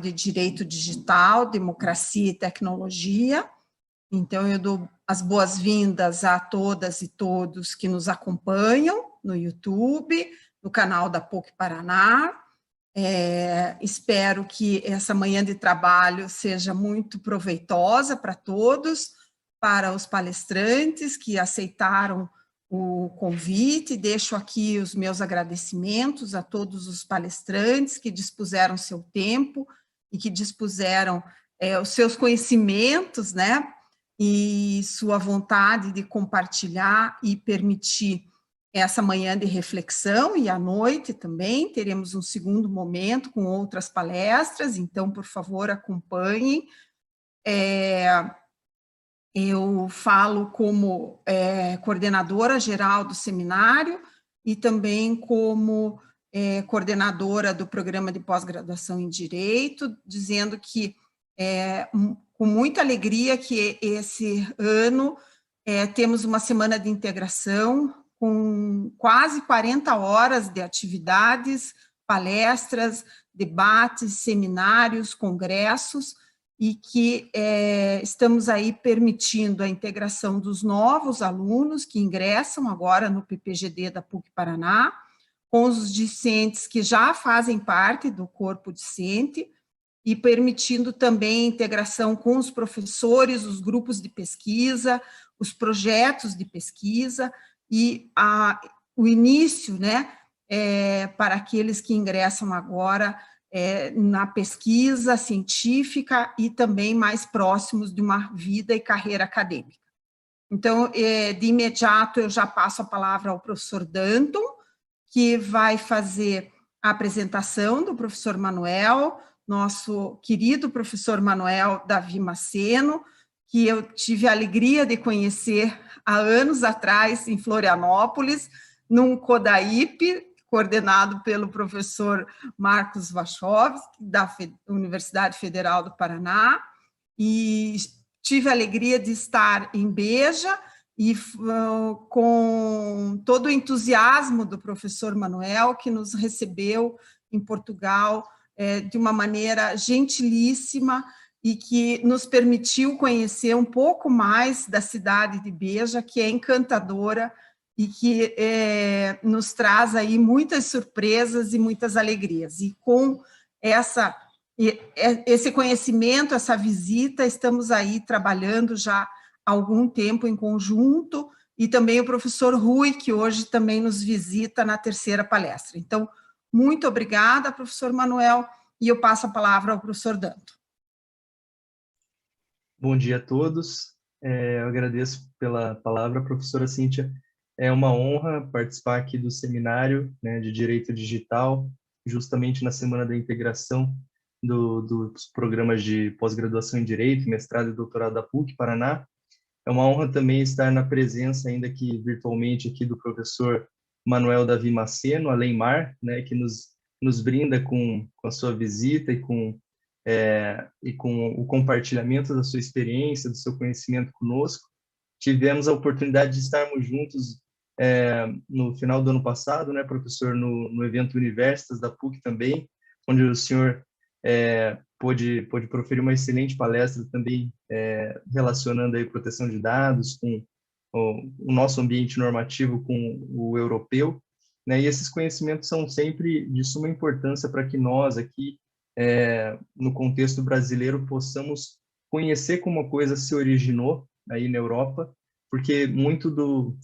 de Direito Digital, Democracia e Tecnologia. Então, eu dou as boas-vindas a todas e todos que nos acompanham no YouTube, no canal da PUC Paraná. Espero que essa manhã de trabalho seja muito proveitosa para todos, para os palestrantes que aceitaram o convite. Deixo aqui os meus agradecimentos a todos os palestrantes que dispuseram seu tempo e que dispuseram os seus conhecimentos, né, e sua vontade de compartilhar e permitir essa manhã de reflexão, e à noite também teremos um segundo momento com outras palestras, então, por favor, acompanhem. Eu falo como coordenadora geral do seminário e também como coordenadora do programa de pós-graduação em Direito, dizendo que com muita alegria que esse ano temos uma semana de integração com quase 40 horas de atividades, palestras, debates, seminários, congressos, e que estamos aí permitindo a integração dos novos alunos que ingressam agora no PPGD da PUC Paraná, com os discentes que já fazem parte do corpo discente, e permitindo também a integração com os professores, os grupos de pesquisa, os projetos de pesquisa, e o início, né, para aqueles que ingressam agora na pesquisa científica e também mais próximos de uma vida e carreira acadêmica. Então, de imediato, eu já passo a palavra ao professor Danton, que vai fazer a apresentação do professor Manuel, nosso querido professor Manuel Davi Maceno, que eu tive a alegria de conhecer há anos atrás em Florianópolis, num CODAIP, coordenado pelo professor Marcos Wachowski, da Universidade Federal do Paraná, e tive a alegria de estar em Beja, e com todo o entusiasmo do professor Manuel, que nos recebeu em Portugal de uma maneira gentilíssima, e que nos permitiu conhecer um pouco mais da cidade de Beja, que é encantadora, e que nos traz aí muitas surpresas e muitas alegrias. E com esse conhecimento, essa visita, estamos aí trabalhando já há algum tempo em conjunto, e também o professor Rui, que hoje também nos visita na terceira palestra. Então, muito obrigada, professor Manuel, e eu passo a palavra ao professor Danto. Bom dia a todos. Eu agradeço pela palavra, professora Cíntia. É uma honra participar aqui do seminário, né, de Direito Digital, justamente na Semana da Integração dos programas de pós-graduação em Direito, mestrado e doutorado da PUC Paraná. É uma honra também estar na presença, ainda que virtualmente, aqui do professor Manuel Davi Maceno, a Leimar, né, que nos brinda com a sua visita e com o compartilhamento da sua experiência, do seu conhecimento conosco. Tivemos a oportunidade de estarmos juntos no final do ano passado, né, professor, no evento Universitas da PUC também, onde o senhor pôde proferir uma excelente palestra também relacionando aí proteção de dados com o nosso ambiente normativo com o europeu, né, e esses conhecimentos são sempre de suma importância para que nós aqui, no contexto brasileiro, possamos conhecer como a coisa se originou aí na Europa, porque muito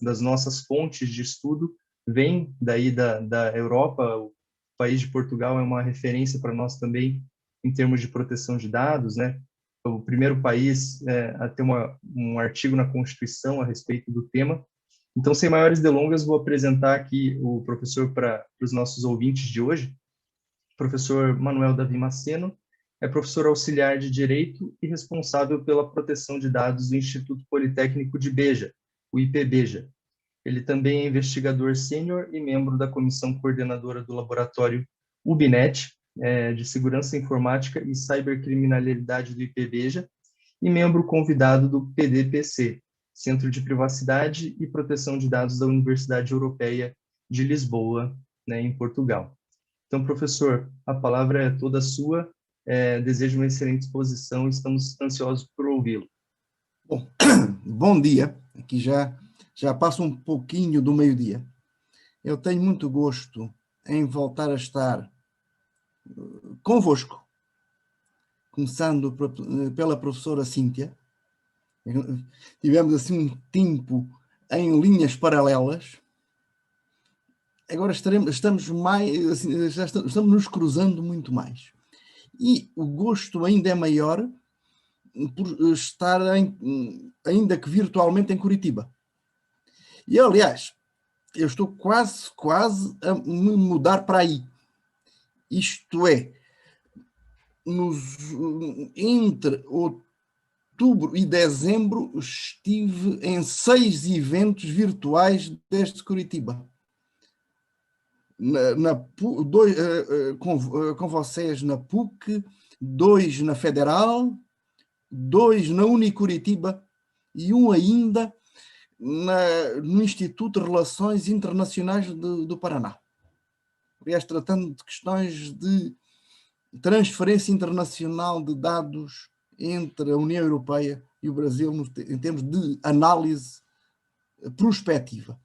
das nossas fontes de estudo vem daí da Europa. O país de Portugal é uma referência para nós também em termos de proteção de dados, né? O primeiro país a ter um artigo na Constituição a respeito do tema. Então, sem maiores delongas, vou apresentar aqui o professor para os nossos ouvintes de hoje. Professor Manuel Davi Maceno é professor auxiliar de Direito e responsável pela proteção de dados do Instituto Politécnico de Beja, o IPBeja. Ele também é investigador sênior e membro da comissão coordenadora do laboratório UBNet, de Segurança Informática e Cibercriminalidade do IPBeja, e membro convidado do PDPC, Centro de Privacidade e Proteção de Dados da Universidade Europeia de Lisboa, né, em Portugal. Então, professor, a palavra é toda sua. Desejo uma excelente exposição e estamos ansiosos por ouvi-lo. Bom, bom dia. Aqui já passa um pouquinho do meio-dia. Eu tenho muito gosto em voltar a estar convosco, começando pela professora Cíntia. Tivemos assim um tempo em linhas paralelas. Agora estamos mais, assim, estamos nos cruzando muito mais. E o gosto ainda é maior por estar, ainda que virtualmente, em Curitiba. E, aliás, eu estou quase a me mudar para aí. Isto é, entre outubro e dezembro estive em 6 eventos virtuais desde Curitiba. Com vocês na PUC, 2 na Federal, 2 na Unicuritiba e um ainda no Instituto de Relações Internacionais do Paraná. Aliás, tratando de questões de transferência internacional de dados entre a União Europeia e o Brasil em termos de análise prospectiva.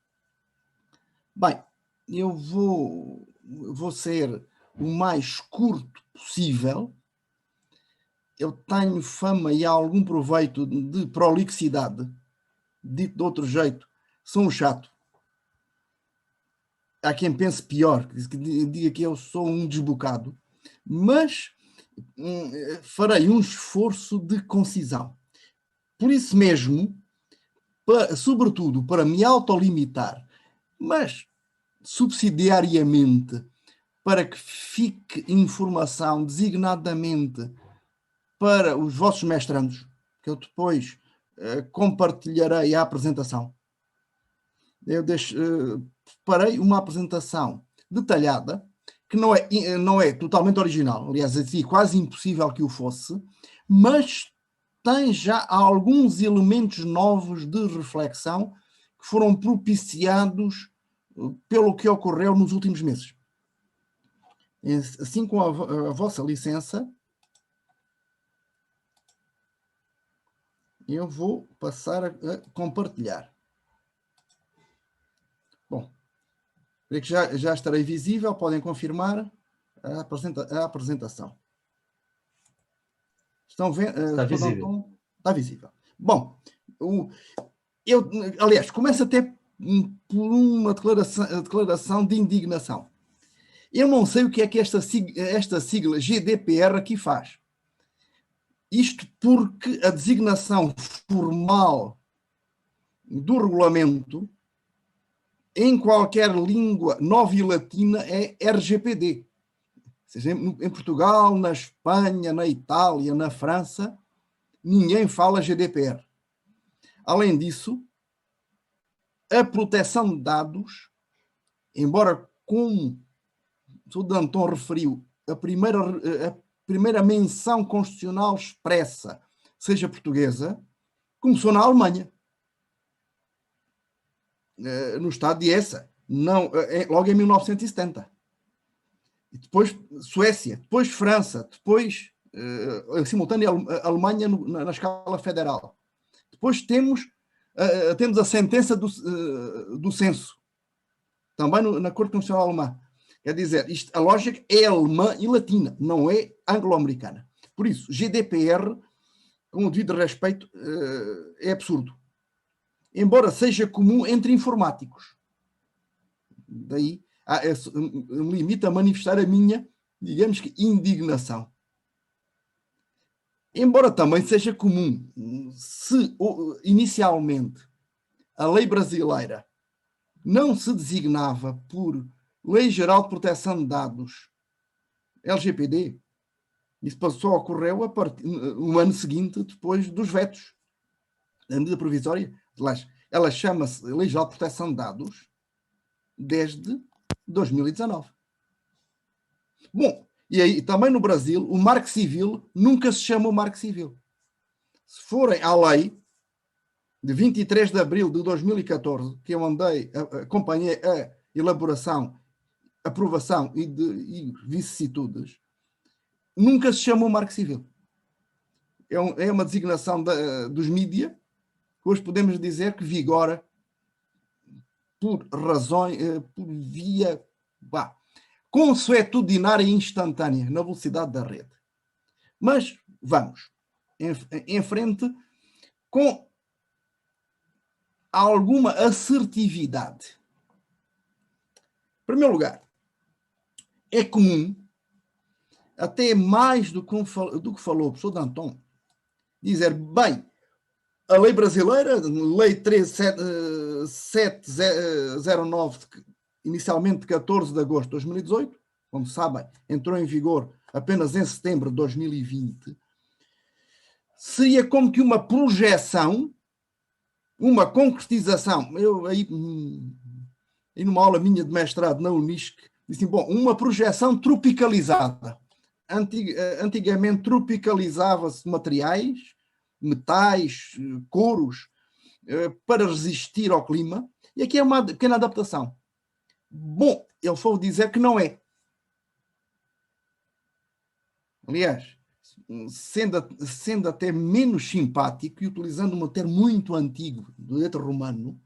Bem, eu vou ser o mais curto possível. Eu tenho fama e algum proveito de prolixidade. Dito de outro jeito, sou um chato. Há quem pense pior, que diga que eu sou um desbocado, mas farei um esforço de concisão. Por isso mesmo, sobretudo para me autolimitar, mas subsidiariamente, para que fique informação designadamente para os vossos mestrandos, que eu depois compartilharei a apresentação. Eu preparei uma apresentação detalhada, que não é totalmente original, aliás, é quase impossível que o fosse, mas tem já alguns elementos novos de reflexão que foram propiciados pelo que ocorreu nos últimos meses. Assim, com a vossa licença, eu vou passar a compartilhar. Bom, creio que já estarei visível, podem confirmar a apresentação. Estão vendo? Está visível. Está visível. Bom, aliás, começo até por uma declaração de indignação. Eu não sei o que é que esta sigla GDPR aqui faz. Isto porque a designação formal do regulamento em qualquer língua nova e latina é RGPD. Ou seja, em Portugal, na Espanha, na Itália, na França, ninguém fala GDPR. Além disso, a proteção de dados, embora, como o Danton referiu, a primeira menção constitucional expressa seja portuguesa, começou na Alemanha, no estado de Hesse, logo em 1970. E depois Suécia, depois França, depois, em simultâneo, a Alemanha na escala federal. Depois temos a sentença do censo, também na Corte Constitucional Alemã. Quer dizer, a lógica é alemã e latina, não é anglo-americana. Por isso, GDPR, com o devido respeito, é absurdo. Embora seja comum entre informáticos. Daí, me limito a manifestar a minha, digamos que, indignação. Embora também seja comum, se inicialmente a lei brasileira não se designava por Lei Geral de Proteção de Dados, LGPD, isso só ocorreu no ano seguinte, depois dos vetos da medida provisória. Ela chama-se Lei Geral de Proteção de Dados desde 2019. Bom, e aí também no Brasil, o Marco Civil nunca se chamou Marco Civil. Se forem à lei de 23 de abril de 2014, que eu acompanhei a elaboração, aprovação e vicissitudes, nunca se chamou Marco Civil. É uma designação dos mídia, que hoje podemos dizer que vigora por razões, por via consuetudinária e instantânea, na velocidade da rede. Mas vamos em frente com alguma assertividade. Em primeiro lugar, é comum, até mais do que falou o professor Danton, dizer, bem, a lei brasileira, lei 13709, inicialmente de 14 de agosto de 2018, como sabem, entrou em vigor apenas em setembro de 2020, seria como que uma projeção, uma concretização. Eu aí, numa aula minha de mestrado na Unisc, disse, bom, uma projeção tropicalizada. Antigamente tropicalizava-se materiais, metais, couros, para resistir ao clima, e aqui é uma pequena adaptação. Bom, ele foi dizer que não é. Aliás, sendo até menos simpático e utilizando um termo muito antigo do letra romano,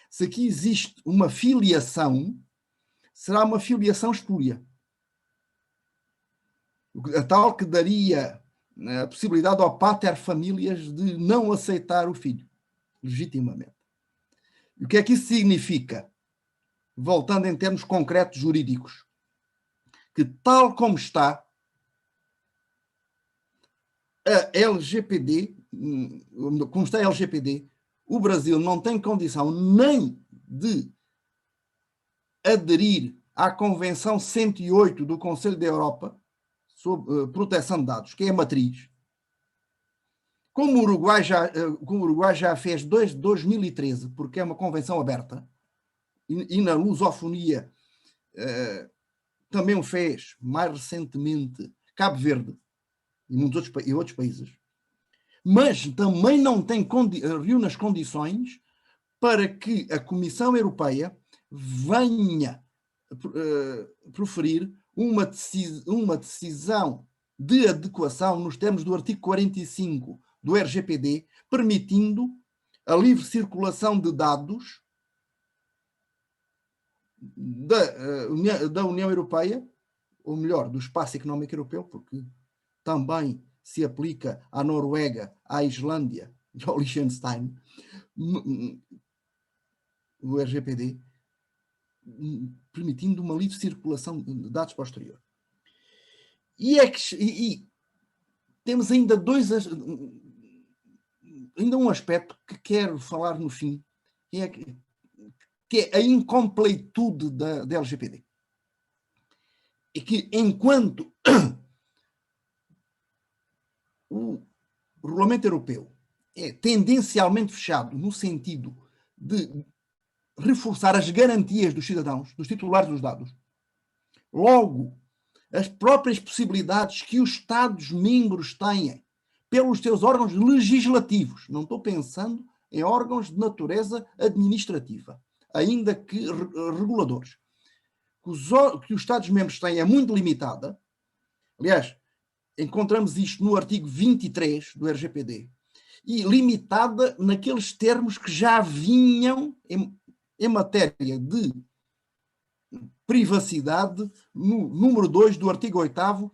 se aqui existe uma filiação, será uma filiação espúria. A tal que daria a possibilidade ao pater familias de não aceitar o filho, legitimamente. E o que é que isso significa? Voltando em termos concretos jurídicos, que tal como está, a LGPD, como está a LGPD, o Brasil não tem condição nem de aderir à Convenção 108 do Conselho da Europa sobre proteção de dados, que é a matriz. Como o Uruguai já fez desde 2013, porque é uma convenção aberta, e na lusofonia também o fez, mais recentemente, Cabo Verde e outros países, mas também não reúne as condições para que a Comissão Europeia venha proferir uma decisão de adequação nos termos do artigo 45 do RGPD, permitindo a livre circulação de dados da União Europeia, ou melhor, do Espaço Económico Europeu, porque também se aplica à Noruega, à Islândia e ao Liechtenstein, o RGPD, permitindo uma livre circulação de dados para o exterior. E temos ainda um aspecto que quero falar no fim, que é a incompletude da LGPD. E que, enquanto o regulamento europeu é tendencialmente fechado no sentido de reforçar as garantias dos cidadãos, dos titulares dos dados, logo, as próprias possibilidades que os Estados-membros têm pelos seus órgãos legislativos, não estou pensando em órgãos de natureza administrativa, ainda que reguladores, que os Estados-membros têm é muito limitada. Aliás, encontramos isto no artigo 23 do RGPD, e limitada naqueles termos que já vinham em matéria de privacidade no número 2 do artigo 8º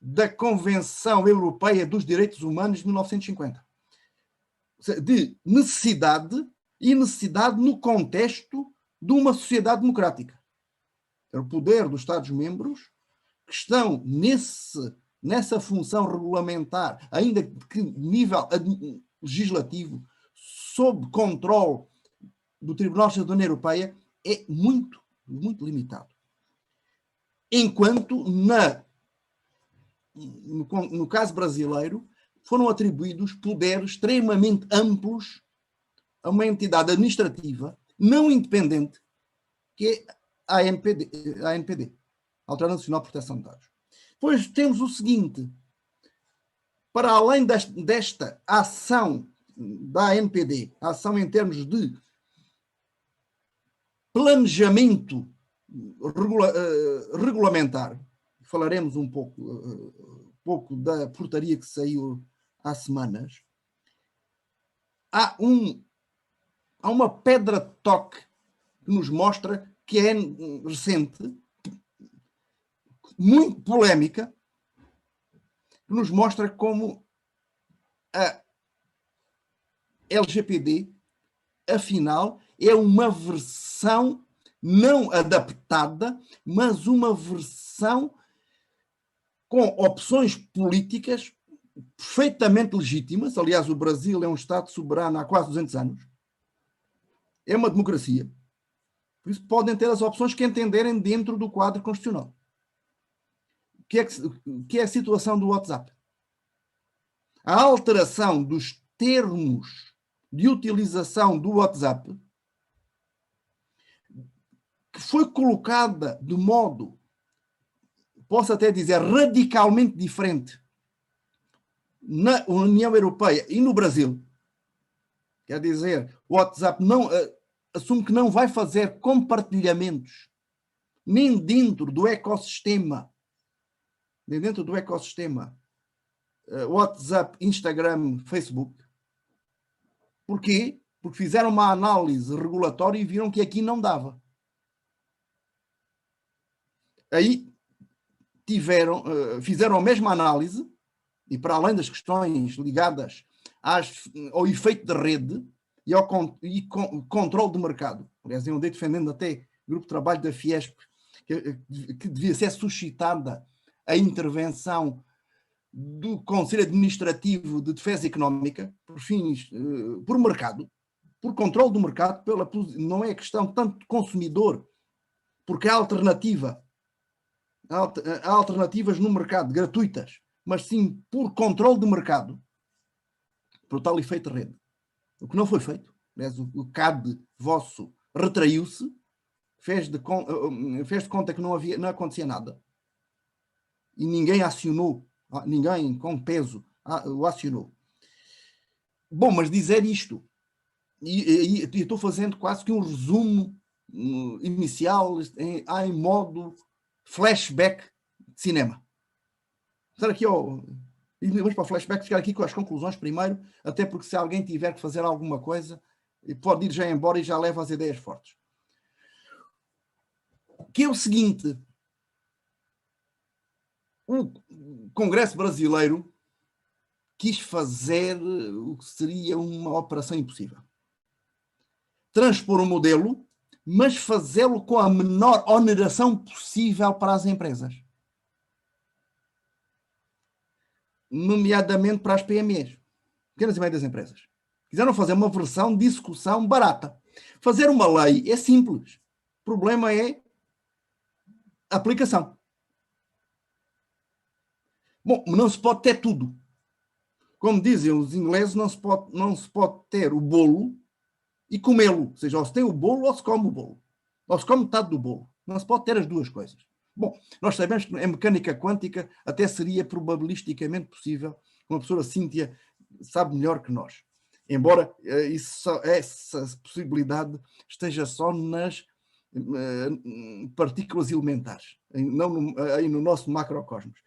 da Convenção Europeia dos Direitos Humanos de 1950. De necessidade no contexto de uma sociedade democrática. É o poder dos Estados-membros que estão nessa função regulamentar, ainda que nível legislativo, sob controle do Tribunal de Justiça da União Europeia, é muito, muito limitado. Enquanto, no caso brasileiro, foram atribuídos poderes extremamente amplos a uma entidade administrativa não independente, que é a ANPD, Autoridade Nacional de Proteção de Dados. Depois temos o seguinte: para além desta ação da ANPD, ação em termos de planejamento regulamentar, falaremos um pouco pouco da portaria que saiu há semanas, há uma pedra de toque que nos mostra que é recente, muito polémica, que nos mostra como a LGPD, afinal, é uma versão não adaptada, mas uma versão com opções políticas perfeitamente legítimas. Aliás, o Brasil é um Estado soberano há quase 200 anos. É uma democracia. Por isso, podem ter as opções que entenderem dentro do quadro constitucional. O que é a situação do WhatsApp? A alteração dos termos de utilização do WhatsApp, que foi colocada de modo, posso até dizer, radicalmente diferente na União Europeia e no Brasil. Quer dizer, o WhatsApp assume que não vai fazer compartilhamentos nem dentro do ecossistema, WhatsApp, Instagram, Facebook. Porquê? Porque fizeram uma análise regulatória e viram que aqui não dava. Aí fizeram a mesma análise e, para além das questões ligadas ao efeito de rede e ao controle de mercado. Aliás, eu andei defendendo até o grupo de trabalho da Fiesp, que devia ser suscitada a intervenção do Conselho Administrativo de Defesa Económica por fins, por mercado, por controle do mercado, não é questão tanto de consumidor, porque há alternativas no mercado gratuitas, mas sim por controle de mercado, por tal efeito de rede. O que não foi feito, aliás, o CAD vosso retraiu-se, fez de conta que não acontecia nada e ninguém acionou, ninguém com peso o acionou. Bom, mas dizer isto, e estou fazendo quase que um resumo inicial em modo flashback de cinema. Estar aqui, vamos para o flashback, chegar aqui com as conclusões primeiro, até porque se alguém tiver que fazer alguma coisa, pode ir já embora e já leva as ideias fortes. Que é o seguinte: o Congresso Brasileiro quis fazer o que seria uma operação impossível. Transpor um modelo, mas fazê-lo com a menor oneração possível para as empresas. Nomeadamente para as PMEs, pequenas e médias empresas. Quiseram fazer uma versão de execução barata. Fazer uma lei é simples. O problema é a aplicação. Bom, não se pode ter tudo. Como dizem os ingleses, não se pode ter o bolo e comê-lo. Ou seja, ou se tem o bolo ou se come o bolo. Ou se come metade do bolo. Não se pode ter as duas coisas. Bom, nós sabemos que em mecânica quântica até seria probabilisticamente possível. Uma professora Cíntia sabe melhor que nós. Embora essa possibilidade esteja só nas partículas elementares, não aí no nosso macrocosmos.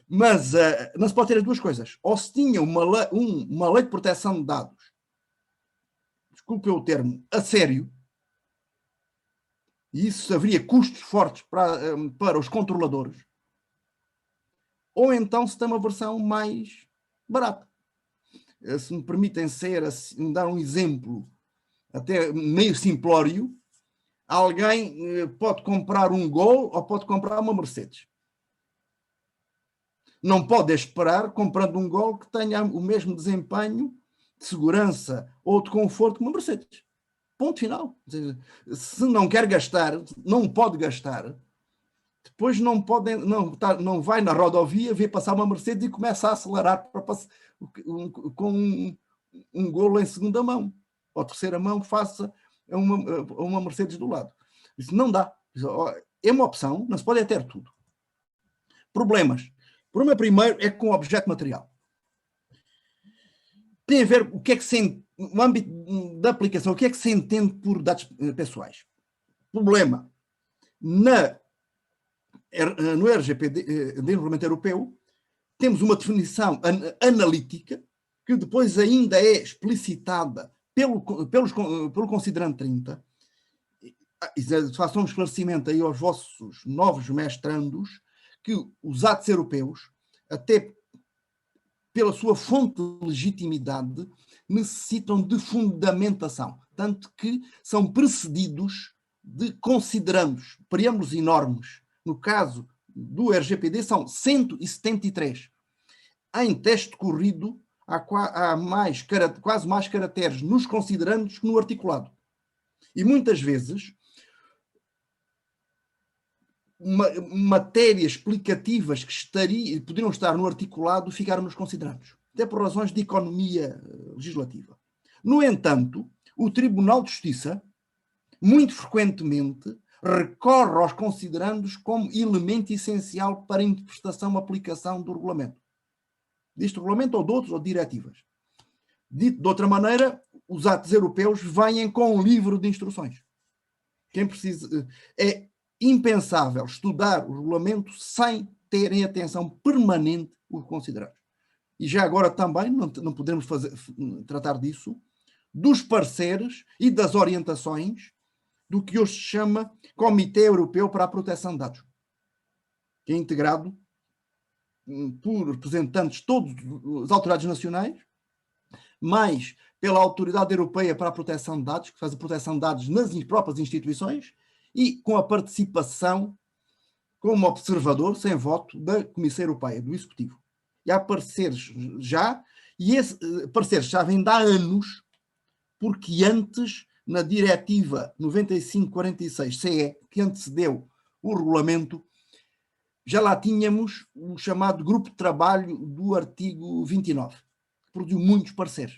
Mas não se pode ter as duas coisas. Ou se tinha uma lei de proteção de dados, desculpe o termo, a sério, e isso haveria custos fortes para os controladores, ou então se tem uma versão mais barata. Se me permitem dar um exemplo até meio simplório, alguém pode comprar um Gol ou pode comprar uma Mercedes. Não pode esperar, comprando um Gol, que tenha o mesmo desempenho de segurança ou de conforto que uma Mercedes. Ponto final. Se não quer gastar, não pode gastar, depois não vai na rodovia, vê passar uma Mercedes e começa a acelerar com um Golo em segunda mão, ou terceira mão, que faça uma Mercedes do lado. Isso não dá. É uma opção, não se pode ter tudo. Problemas. O problema primeiro é com o objeto material. Tem a ver o que é que no âmbito da aplicação, o que é que se entende por dados pessoais. Problema. No RGPD, de Regulamento Europeu, temos uma definição analítica, que depois ainda é explicitada pelo considerante 30. Façam um esclarecimento aí aos vossos novos mestrandos, que os atos europeus, até pela sua fonte de legitimidade, necessitam de fundamentação, tanto que são precedidos de considerandos, preâmbulos enormes. No caso do RGPD são 173. Em texto corrido há quase mais caracteres nos considerandos que no articulado. E muitas vezes matérias explicativas que poderiam estar no articulado ficaram nos considerandos, até por razões de economia legislativa. No entanto, o Tribunal de Justiça, muito frequentemente, recorre aos considerandos como elemento essencial para a interpretação e aplicação do regulamento. Deste regulamento ou de outros, ou diretivas. Dito de outra maneira, os atos europeus vêm com um livro de instruções. Quem precisa... É impensável estudar o regulamento sem ter em atenção permanente os considerados. E já agora também, não podemos tratar disso, dos pareceres e das orientações do que hoje se chama Comitê Europeu para a Proteção de Dados, que é integrado por representantes de todas as autoridades nacionais, mais pela Autoridade Europeia para a Proteção de Dados, que faz a proteção de dados nas próprias instituições, e com a participação como observador, sem voto, da Comissão Europeia, do Executivo. E há pareceres já, e esses pareceres já vêm de há anos, porque antes, na Diretiva 9546-CE, que antecedeu o regulamento, já lá tínhamos o chamado Grupo de Trabalho do artigo 29, que produziu muitos pareceres,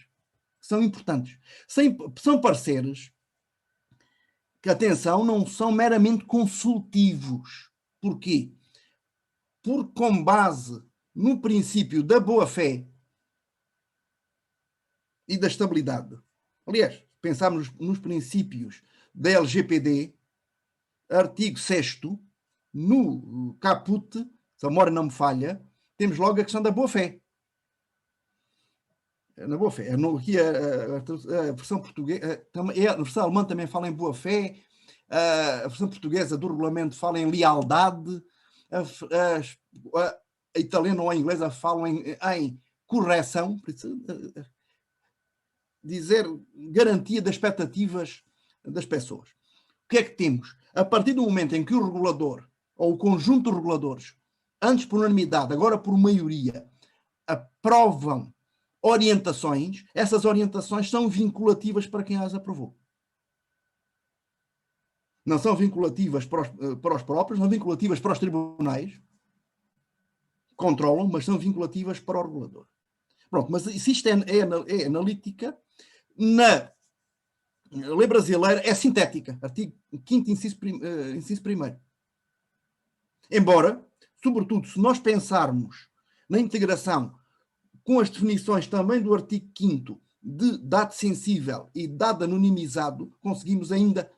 que são importantes. São pareceres que, atenção, não são meramente consultivos. Porquê? Porque, com base no princípio da boa-fé e da estabilidade, aliás, pensarmos nos princípios da LGPD, artigo 6º, no caput, se a memória não me falha, temos logo a questão da boa-fé. Na boa-fé. Aqui a versão portuguesa, a versão alemã também fala em boa-fé, a versão portuguesa do regulamento fala em lealdade, a italiana ou a inglesa falam em correção, dizer garantia das expectativas das pessoas. O que é que temos? A partir do momento em que o regulador, ou o conjunto de reguladores, antes por unanimidade, agora por maioria, aprovam orientações, essas orientações são vinculativas para quem as aprovou. Não são vinculativas para os próprios, não são vinculativas para os tribunais, controlam, mas são vinculativas para o regulador. Pronto, mas se isto é analítica, na lei brasileira é sintética, artigo 5º, inciso 1º. Embora, sobretudo, se nós pensarmos na integração com as definições também do artigo 5º de dado sensível e dado anonimizado, conseguimos ainda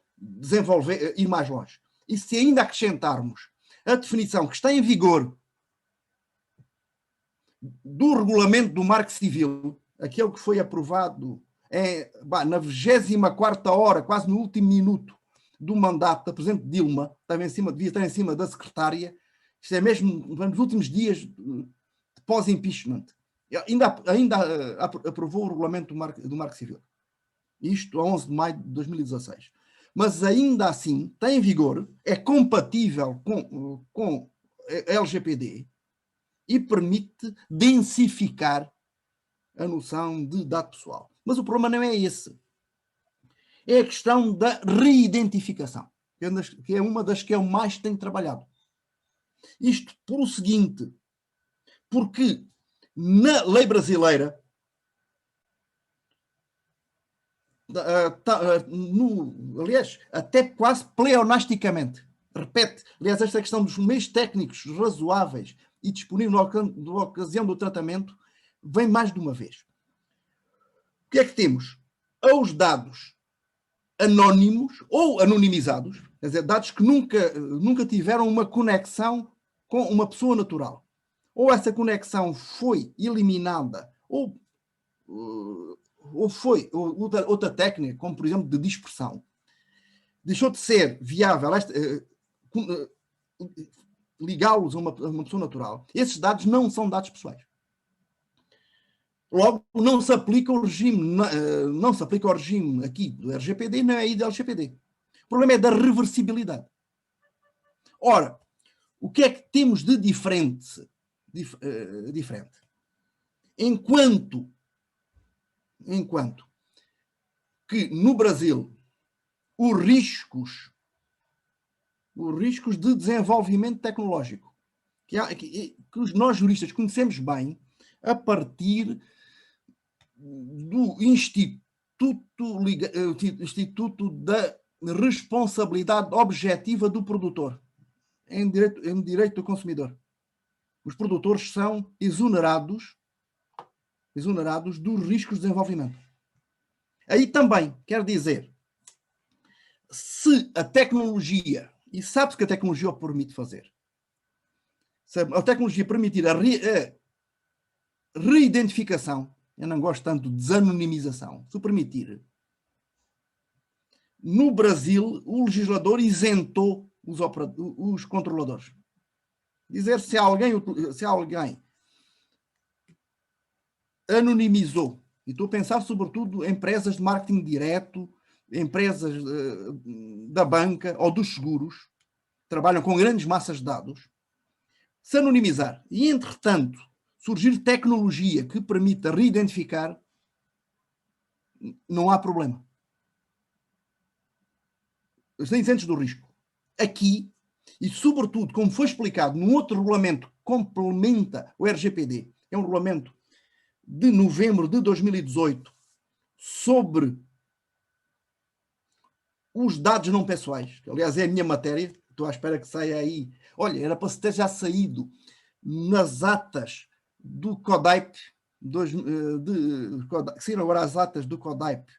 ir mais longe. E se ainda acrescentarmos a definição que está em vigor do regulamento do Marco Civil, aquele que foi aprovado na 24ª hora, quase no último minuto do mandato da Presidente Dilma, devia estar em cima da Secretária, isto é mesmo nos últimos dias de pós-impeachment, ainda aprovou o regulamento do Marco Civil. Isto a 11 de maio de 2016. Mas ainda assim está em vigor, é compatível com a LGPD e permite densificar a noção de dado pessoal. Mas o problema não é esse. É a questão da reidentificação, que é uma das que eu mais tenho trabalhado. Isto por o seguinte, porque na lei brasileira, aliás, até quase pleonasticamente, repete, aliás, esta questão dos meios técnicos razoáveis e disponíveis na ocasião do tratamento, vem mais de uma vez. O que é que temos? Os dados anónimos ou anonimizados, quer dizer, dados que nunca tiveram uma conexão com uma pessoa natural, ou essa conexão foi eliminada, ou foi outra técnica, como por exemplo de dispersão, deixou de ser viável ligá-los a uma pessoa natural, esses dados não são dados pessoais. Logo, não se aplica o regime aqui do RGPD nem aí do LGPD. O problema é da reversibilidade. Ora, o que é que temos de diferente? Enquanto que no Brasil os riscos de desenvolvimento tecnológico que nós juristas conhecemos bem a partir do Instituto da Responsabilidade Objetiva do Produtor, em direito do consumidor. Os produtores são exonerados dos riscos de desenvolvimento. Aí também, quer dizer, se a tecnologia, e sabe-se que a tecnologia o permite fazer, se a tecnologia permitir a reidentificação, eu não gosto tanto de desanonimização, se permitir, no Brasil o legislador isentou os controladores. Dizer se alguém anonimizou, e estou a pensar sobretudo em empresas de marketing direto, empresas da banca ou dos seguros, trabalham com grandes massas de dados, se anonimizar e, entretanto, surgir tecnologia que permita reidentificar, não há problema. Estão isentos do risco. Aqui, e sobretudo, como foi explicado num outro regulamento que complementa o RGPD, é um regulamento de novembro de 2018 sobre os dados não pessoais, que aliás é a minha matéria, estou à espera que saia aí. Olha, era para ter já saído nas atas do CODAIP, que saíram agora as atas do CODAIP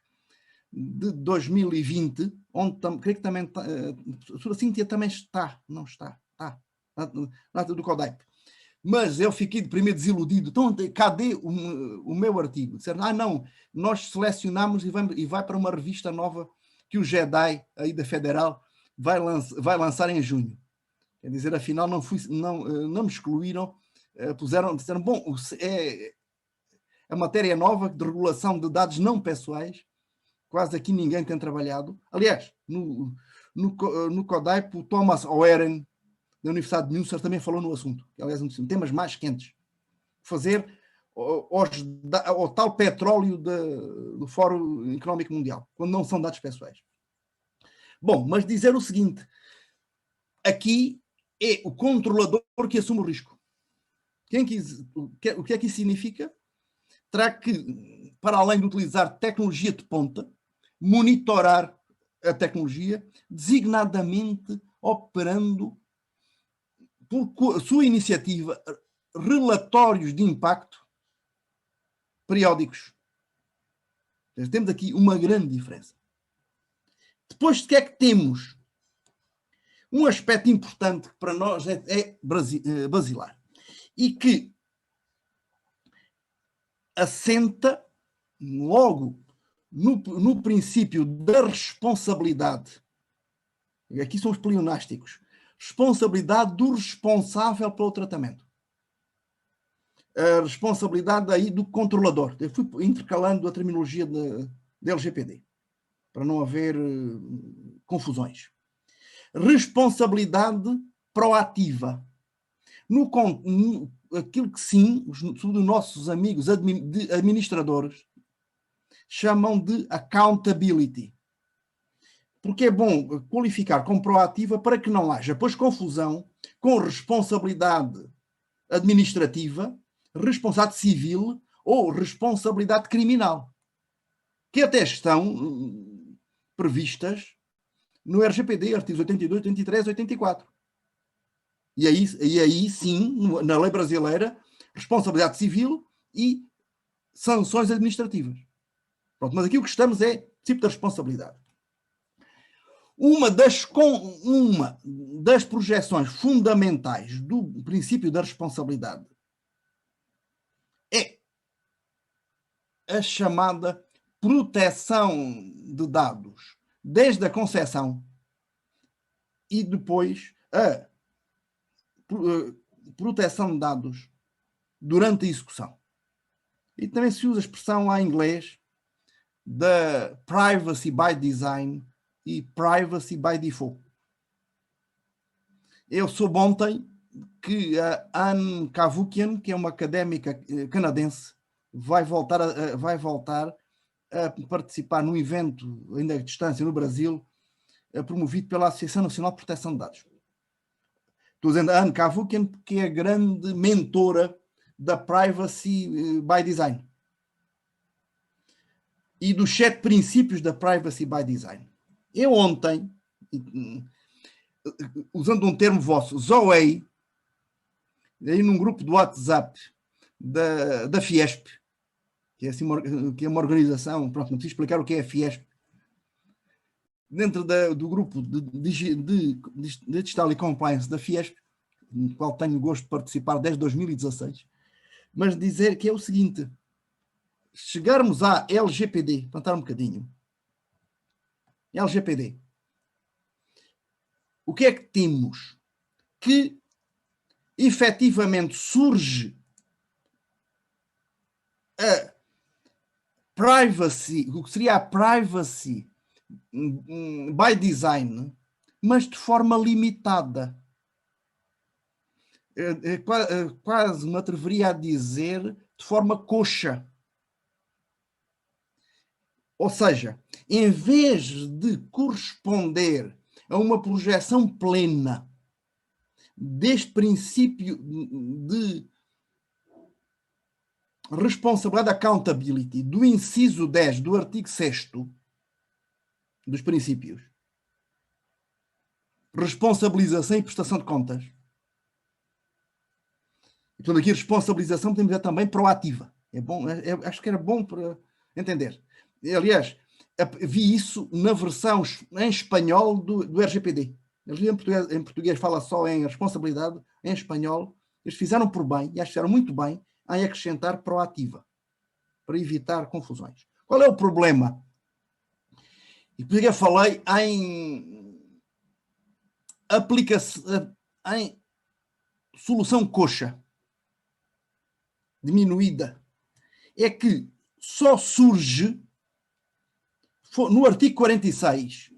de 2020, onde creio que também a professora Cíntia também está, não está, está, na ata do CODAIP. Mas eu fiquei primeiro desiludido. Então, cadê o meu artigo? Disseram, não, nós selecionamos e vai para uma revista nova que o GEDAI, aí da Federal, vai lançar em junho. Quer dizer, afinal, não me excluíram, disseram, bom, a matéria nova de regulação de dados não pessoais, quase aqui ninguém tem trabalhado. Aliás, no CODAIP, o Thomas Oeren, da Universidade de Münster, também falou no assunto. Aliás, um dos temas mais quentes. Fazer ao tal petróleo do Fórum Económico Mundial, quando não são dados pessoais. Bom, mas dizer o seguinte, aqui é o controlador que assume o risco. O que é que isso significa? Terá que, para além de utilizar tecnologia de ponta, monitorar a tecnologia, designadamente operando por sua iniciativa relatórios de impacto periódicos. Temos aqui uma grande diferença. Depois, de que é que temos? Um aspecto importante que para nós é basilar e que assenta logo no princípio da responsabilidade. E aqui são os pleonásticos. Responsabilidade do responsável pelo tratamento. A responsabilidade aí do controlador. Eu fui intercalando a terminologia da LGPD, para não haver confusões. Responsabilidade proativa. Aquilo que sim, os nossos amigos administradores chamam de accountability. Porque é bom qualificar como proativa para que não haja, pois, confusão com responsabilidade administrativa, responsabilidade civil ou responsabilidade criminal, que até estão previstas no RGPD, artigos 82, 83, 84. E aí sim, na lei brasileira, responsabilidade civil e sanções administrativas. Pronto, mas aqui o que estamos é tipo da responsabilidade. Uma das projeções fundamentais do princípio da responsabilidade a chamada proteção de dados, desde a concepção e depois a proteção de dados durante a execução. E também se usa a expressão lá em inglês da privacy by design e privacy by default. Eu soube ontem que a Anne Cavoukian, que é uma académica canadense, vai voltar a participar num evento, ainda à distância, no Brasil, promovido pela Associação Nacional de Proteção de Dados. Estou dizendo a Anne Cavoukian, que é a grande mentora da Privacy by Design e dos 7 princípios da Privacy by Design. Eu ontem, usando um termo vosso, zoei, aí num grupo do WhatsApp da Fiesp, que é, assim que é uma organização, pronto, não preciso explicar o que é a Fiesp, dentro do grupo de Digital e Compliance da Fiesp, no qual tenho o gosto de participar desde 2016, mas dizer que é o seguinte: chegarmos à LGPD, plantar um bocadinho, LGPD, o que é que temos? Que efetivamente surge a privacy, o que seria a privacy by design, mas de forma limitada. Quase me atreveria a dizer de forma coxa. Ou seja, em vez de corresponder a uma projeção plena deste princípio de responsabilidade, accountability, do inciso 10 do artigo 6º dos princípios, responsabilização e prestação de contas. Então, aqui responsabilização podemos dizer também proativa. É bom, acho que era bom para entender. Aliás, vi isso na versão em espanhol do RGPD. Em português fala só em responsabilidade, em espanhol eles fizeram por bem, e acho que fizeram muito bem, em acrescentar proativa, para evitar confusões. Qual é o problema? E por que eu falei em aplicação, em solução coxa, diminuída, é que só surge no artigo 46,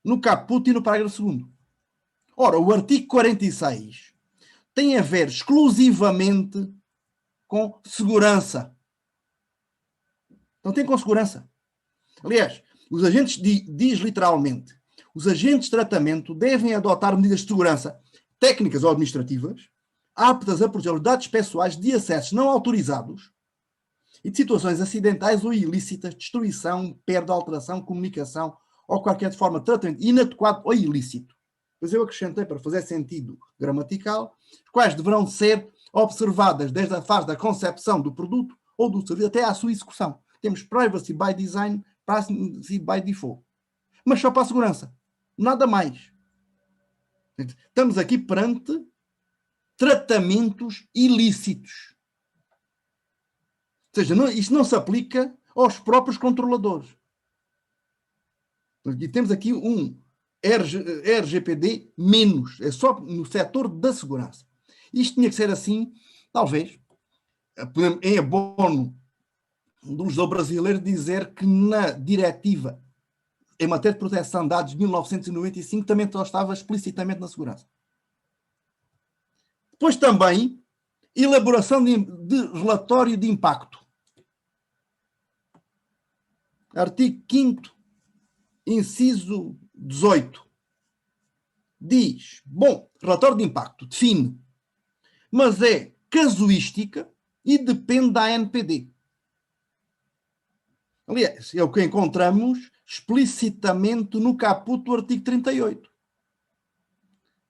no caput e no parágrafo 2º. Ora, o artigo 46 tem a ver exclusivamente com segurança. Não tem com segurança. Aliás, os agentes, diz literalmente, os agentes de tratamento devem adotar medidas de segurança técnicas ou administrativas aptas a proteger os dados pessoais de acessos não autorizados e de situações acidentais ou ilícitas, destruição, perda, alteração, comunicação ou qualquer forma de tratamento inadequado ou ilícito. Pois eu acrescentei, para fazer sentido gramatical, quais deverão ser observadas desde a fase da concepção do produto ou do serviço até à sua execução. Temos privacy by design, privacy by default. Mas só para a segurança. Nada mais. Estamos aqui perante tratamentos ilícitos. Ou seja, isto não se aplica aos próprios controladores. E temos aqui um RGPD menos. É só no setor da segurança. Isto tinha que ser assim, talvez, em abono do legislador brasileiro, dizer que na diretiva em matéria de proteção de dados de 1995 também só estava explicitamente na segurança. Depois também, elaboração de relatório de impacto. Artigo 5º, inciso 18. Diz, bom, relatório de impacto, define, mas é casuística e depende da ANPD. Aliás, é o que encontramos explicitamente no caput do artigo 38.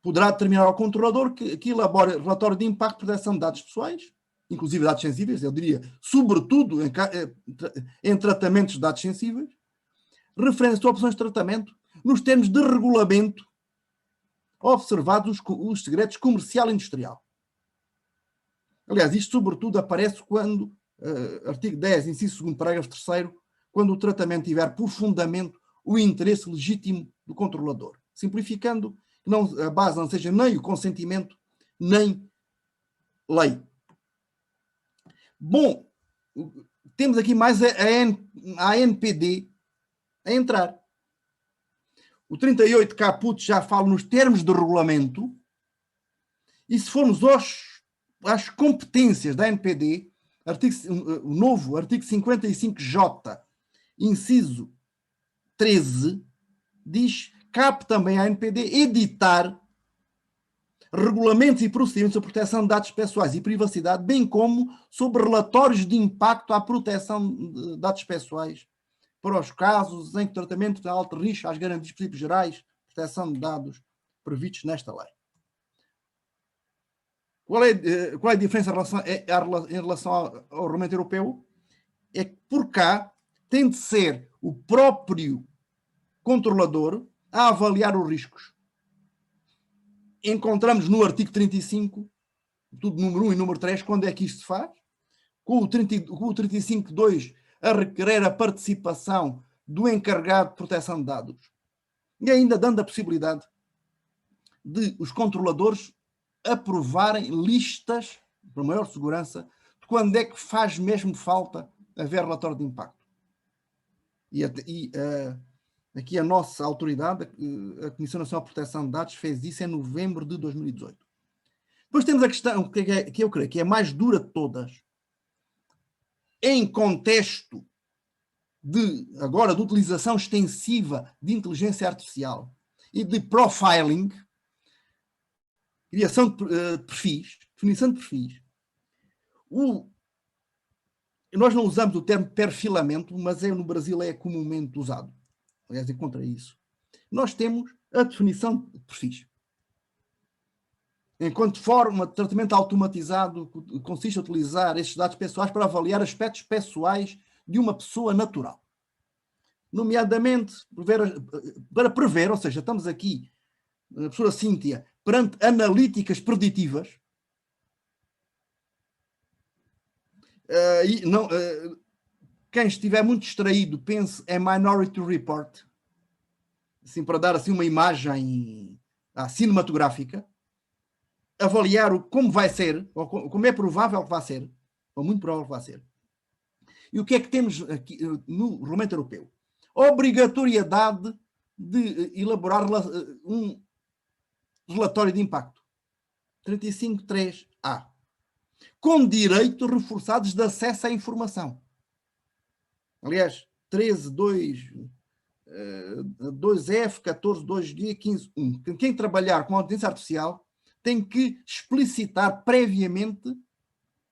Poderá determinar ao controlador que elabore relatório de impacto de proteção de dados pessoais, inclusive dados sensíveis, eu diria, sobretudo em tratamentos de dados sensíveis, referência a opções de tratamento, nos termos de regulamento, observados os segredos comercial e industrial. Aliás, isto sobretudo aparece quando artigo 10, inciso 2º, parágrafo 3º, quando o tratamento tiver por fundamento o interesse legítimo do controlador. Simplificando, que não, a base não seja nem o consentimento, nem lei. Bom, temos aqui mais a ANPD a entrar. O 38 caput já fala nos termos de regulamento, e se formos às competências da ANPD, o novo artigo 55J, inciso 13, diz: cabe também à ANPD editar regulamentos e procedimentos de proteção de dados pessoais e privacidade, bem como sobre relatórios de impacto à proteção de dados pessoais para os casos em que o tratamento de alto risco às garantias de princípios gerais de proteção de dados previstos nesta lei. Qual é a diferença em relação ao regulamento europeu? É que por cá tem de ser o próprio controlador a avaliar os riscos. Encontramos no artigo 35, tudo número 1 e número 3, quando é que isto se faz? Com o 35.2 a requerer a participação do encarregado de proteção de dados. E ainda dando a possibilidade de os controladores aprovarem listas, para maior segurança, de quando é que faz mesmo falta haver relatório de impacto. Aqui a nossa autoridade, a Comissão Nacional de Proteção de Dados, fez isso em novembro de 2018. Depois temos a questão, que eu creio que é a mais dura de todas, em contexto agora de utilização extensiva de inteligência artificial e de profiling, criação de perfis, definição de perfis. Nós não usamos o termo perfilamento, mas no Brasil é comumente usado. Aliás, é contra isso. Nós temos a definição de perfis. Enquanto forma de tratamento automatizado consiste em utilizar estes dados pessoais para avaliar aspectos pessoais de uma pessoa natural. Nomeadamente, para prever, ou seja, estamos aqui, a professora Cíntia, perante analíticas preditivas, quem estiver muito distraído, pense em Minority Report, assim, para dar assim uma imagem cinematográfica, avaliar como vai ser, ou como é provável que vai ser, ou muito provável que vai ser. E o que é que temos aqui no Regulamento Europeu? Obrigatoriedade de elaborar um relatório de impacto. 35.3a. Com direitos reforçados de acesso à informação. Aliás, 13.2F, 14.2G, 15.1. Quem trabalhar com a inteligência artificial tem que explicitar previamente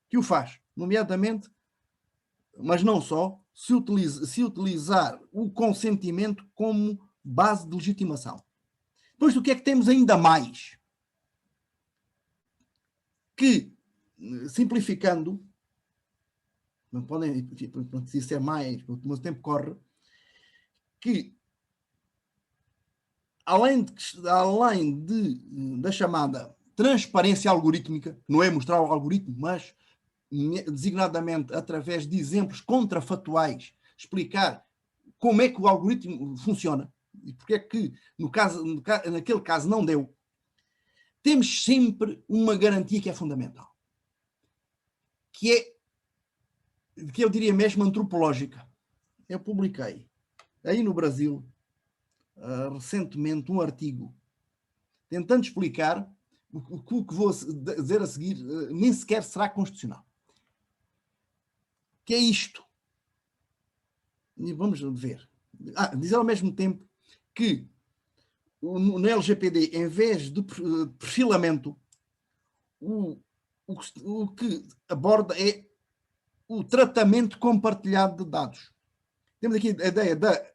que o faz, nomeadamente, mas não só, se utilizar o consentimento como base de legitimação. Depois, o que é que temos ainda mais? Que, simplificando, não podem dizer mais, o meu tempo corre, que além da chamada transparência algorítmica, não é mostrar o algoritmo, mas designadamente através de exemplos contrafatuais, explicar como é que o algoritmo funciona e porque é que naquele caso não deu, temos sempre uma garantia que é fundamental, que eu diria mesmo antropológica. Eu publiquei aí no Brasil recentemente um artigo tentando explicar o que vou dizer a seguir nem sequer será constitucional. Que é isto. E vamos ver. Dizer ao mesmo tempo que no LGPD, em vez de perfilamento, o que aborda é o tratamento compartilhado de dados. Temos aqui a ideia da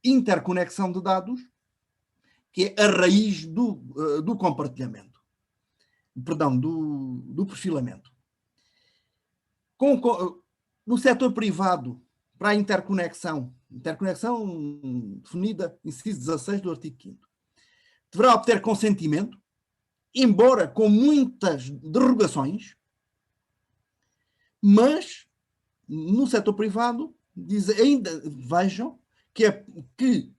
interconexão de dados, que é a raiz do compartilhamento. Perdão, do perfilamento. No setor privado, para a interconexão definida em inciso 16 do artigo 5º, deverá obter consentimento, embora com muitas derrogações, mas no setor privado, ainda vejam que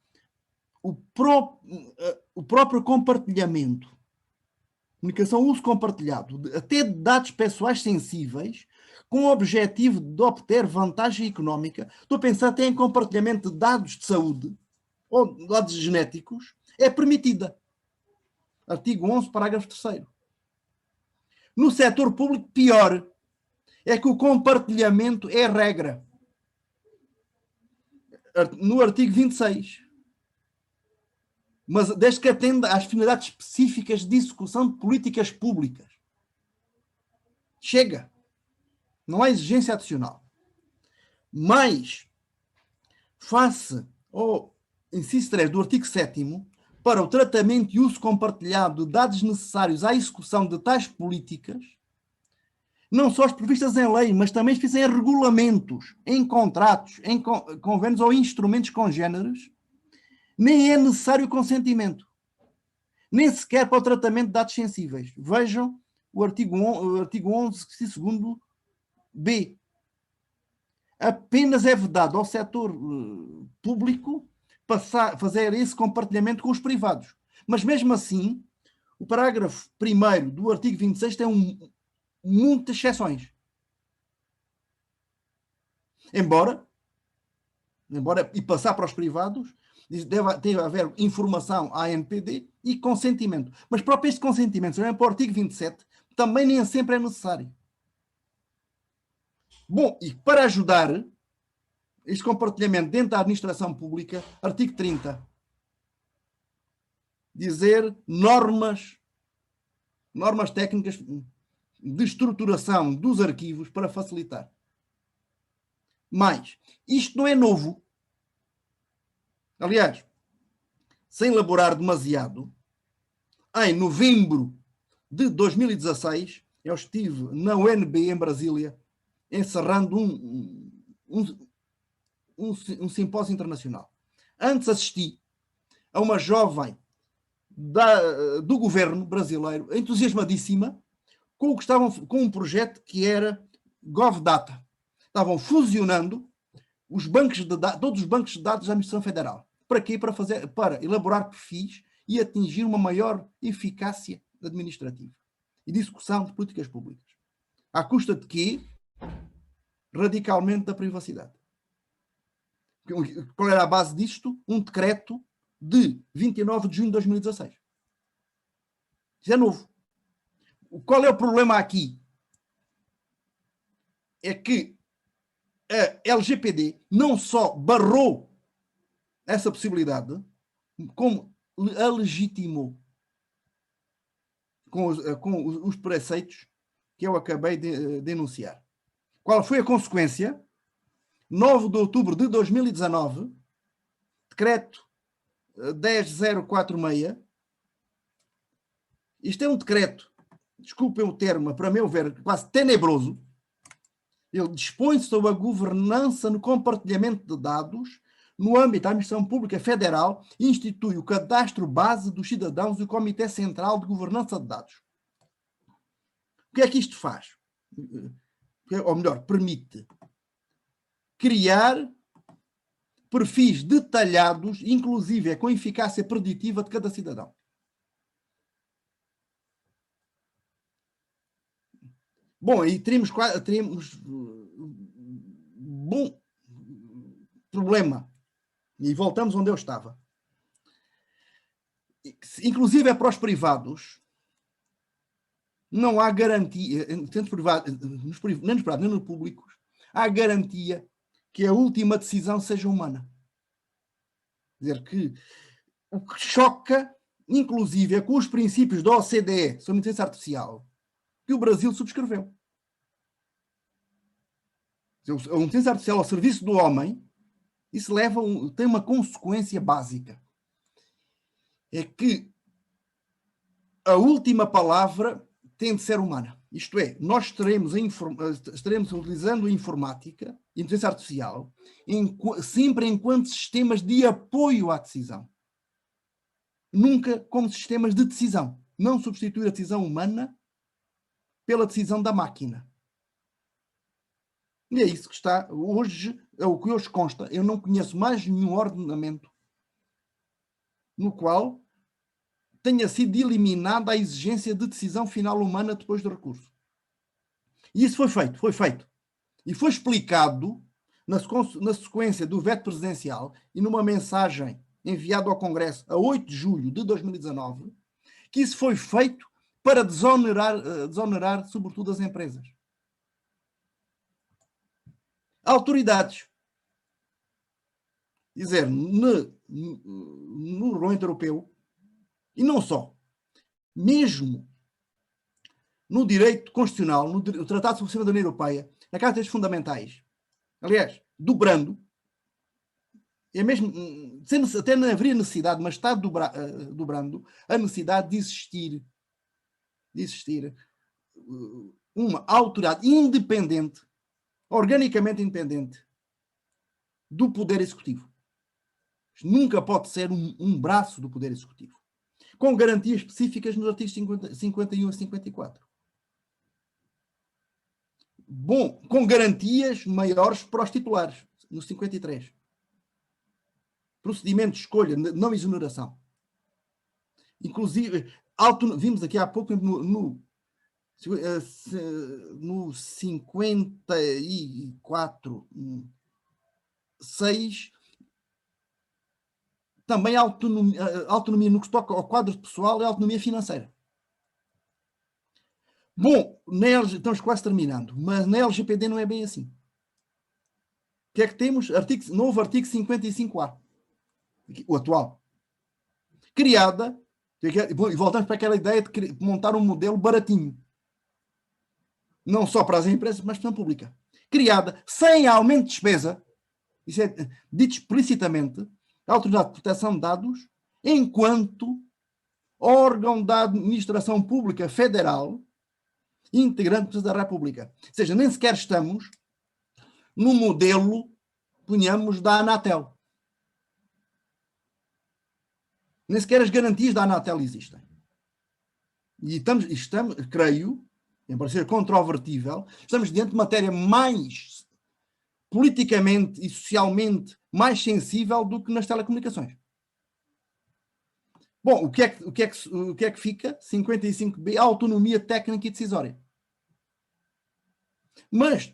o próprio compartilhamento, comunicação uso compartilhado, até de dados pessoais sensíveis, com o objetivo de obter vantagem económica, estou a pensar até em compartilhamento de dados de saúde ou dados genéticos, é permitida. Artigo 11, parágrafo 3º. No setor público, pior, é que o compartilhamento é regra. No artigo 26. Mas desde que atenda às finalidades específicas de execução de políticas públicas. Chega. Não há exigência adicional. Mas, face ao inciso 3 do artigo 7º, para o tratamento e uso compartilhado de dados necessários à execução de tais políticas, não só as previstas em lei, mas também as previstas em regulamentos, em contratos, em convênios ou instrumentos congêneres, nem é necessário consentimento. Nem sequer para o tratamento de dados sensíveis. Vejam o artigo 11, segundo B. Apenas é vedado ao setor público fazer esse compartilhamento com os privados. Mas mesmo assim, o parágrafo 1º do artigo 26 tem muitas exceções. Embora e passar para os privados, deve haver informação à ANPD e consentimento. Mas próprio este consentimento, para o artigo 27, também nem sempre é necessário. Bom, e para ajudar este compartilhamento dentro da administração pública, artigo 30, dizer normas técnicas de estruturação dos arquivos para facilitar. Mas isto não é novo. Aliás, sem elaborar demasiado, em novembro de 2016, eu estive na UNB em Brasília, encerrando um simpósio internacional. Antes assisti a uma jovem do governo brasileiro, entusiasmadíssima, com um projeto que era GovData. Estavam fusionando todos os bancos de dados da Administração Federal. Para quê? Para elaborar perfis e atingir uma maior eficácia administrativa e de execução de políticas públicas. À custa de quê? Radicalmente da privacidade. Qual era a base disto? Um decreto de 29 de junho de 2016. Isso é novo. Qual é o problema aqui? É que a LGPD não só barrou essa possibilidade, como a legitimou com os preceitos que eu acabei de denunciar. Qual foi a consequência? 9 de outubro de 2019, decreto 10046. Isto é um decreto, desculpem o termo, para meu ver, quase tenebroso. Ele dispõe sobre a governança no compartilhamento de dados no âmbito da Administração Pública Federal e institui o cadastro base dos cidadãos e o Comitê Central de Governança de Dados. O que é que isto faz? Ou melhor, permite criar perfis detalhados, inclusive com eficácia preditiva de cada cidadão. Bom, aí teremos bom problema. E voltamos onde eu estava. Inclusive é para os privados, não há garantia, tanto privado, nem nos privados nem nos públicos, há garantia que a última decisão seja humana. Quer dizer que o que choca, inclusive, é com os princípios da OCDE sobre a inteligência artificial, que o Brasil subscreveu. A inteligência artificial ao serviço do homem, isso tem uma consequência básica. É que a última palavra tem de ser humana. Isto é, nós estaremos utilizando a informática e a inteligência artificial sempre enquanto sistemas de apoio à decisão. Nunca como sistemas de decisão. Não substituir a decisão humana pela decisão da máquina. E é isso que está hoje, é o que hoje consta. Eu não conheço mais nenhum ordenamento no qual tenha sido eliminada a exigência de decisão final humana depois do recurso. E isso foi feito. E foi explicado na sequência do veto presidencial e numa mensagem enviada ao Congresso a 8 de julho de 2019, que isso foi feito para desonerar sobretudo as empresas. Autoridades. Dizer, no regulamento europeu, e não só, mesmo no direito constitucional, no Tratado sobre o Funcionamento da União Europeia, na Carta dos Fundamentais, aliás, dobrando, é mesmo, até não haveria necessidade, mas está dobrando a necessidade de existir uma autoridade independente, organicamente independente, do Poder Executivo. Nunca pode ser um braço do Poder Executivo, com garantias específicas nos artigos 51 e 54. Bom, com garantias maiores para os titulares, no 53. Procedimento de escolha, não exoneração. Inclusive, vimos aqui há pouco no 54, 6, também autonomia no que toca ao quadro pessoal e autonomia financeira. Bom, estamos quase terminando, mas na LGPD não é bem assim. O que é que temos? Novo artigo 55A, o atual. Criada, e voltamos para aquela ideia de montar um modelo baratinho. Não só para as empresas, mas para a pública. Criada sem aumento de despesa, isso é dito explicitamente, a Autoridade de Proteção de Dados, enquanto órgão da administração pública federal, integrante da República. Ou seja, nem sequer estamos no modelo, ponhamos, da Anatel. Nem sequer as garantias da Anatel existem. E estamos, creio, em parecer controvertível, estamos diante de matéria mais politicamente e socialmente mais sensível do que nas telecomunicações. Bom, o que é que fica? 55B, autonomia técnica e decisória. Mas,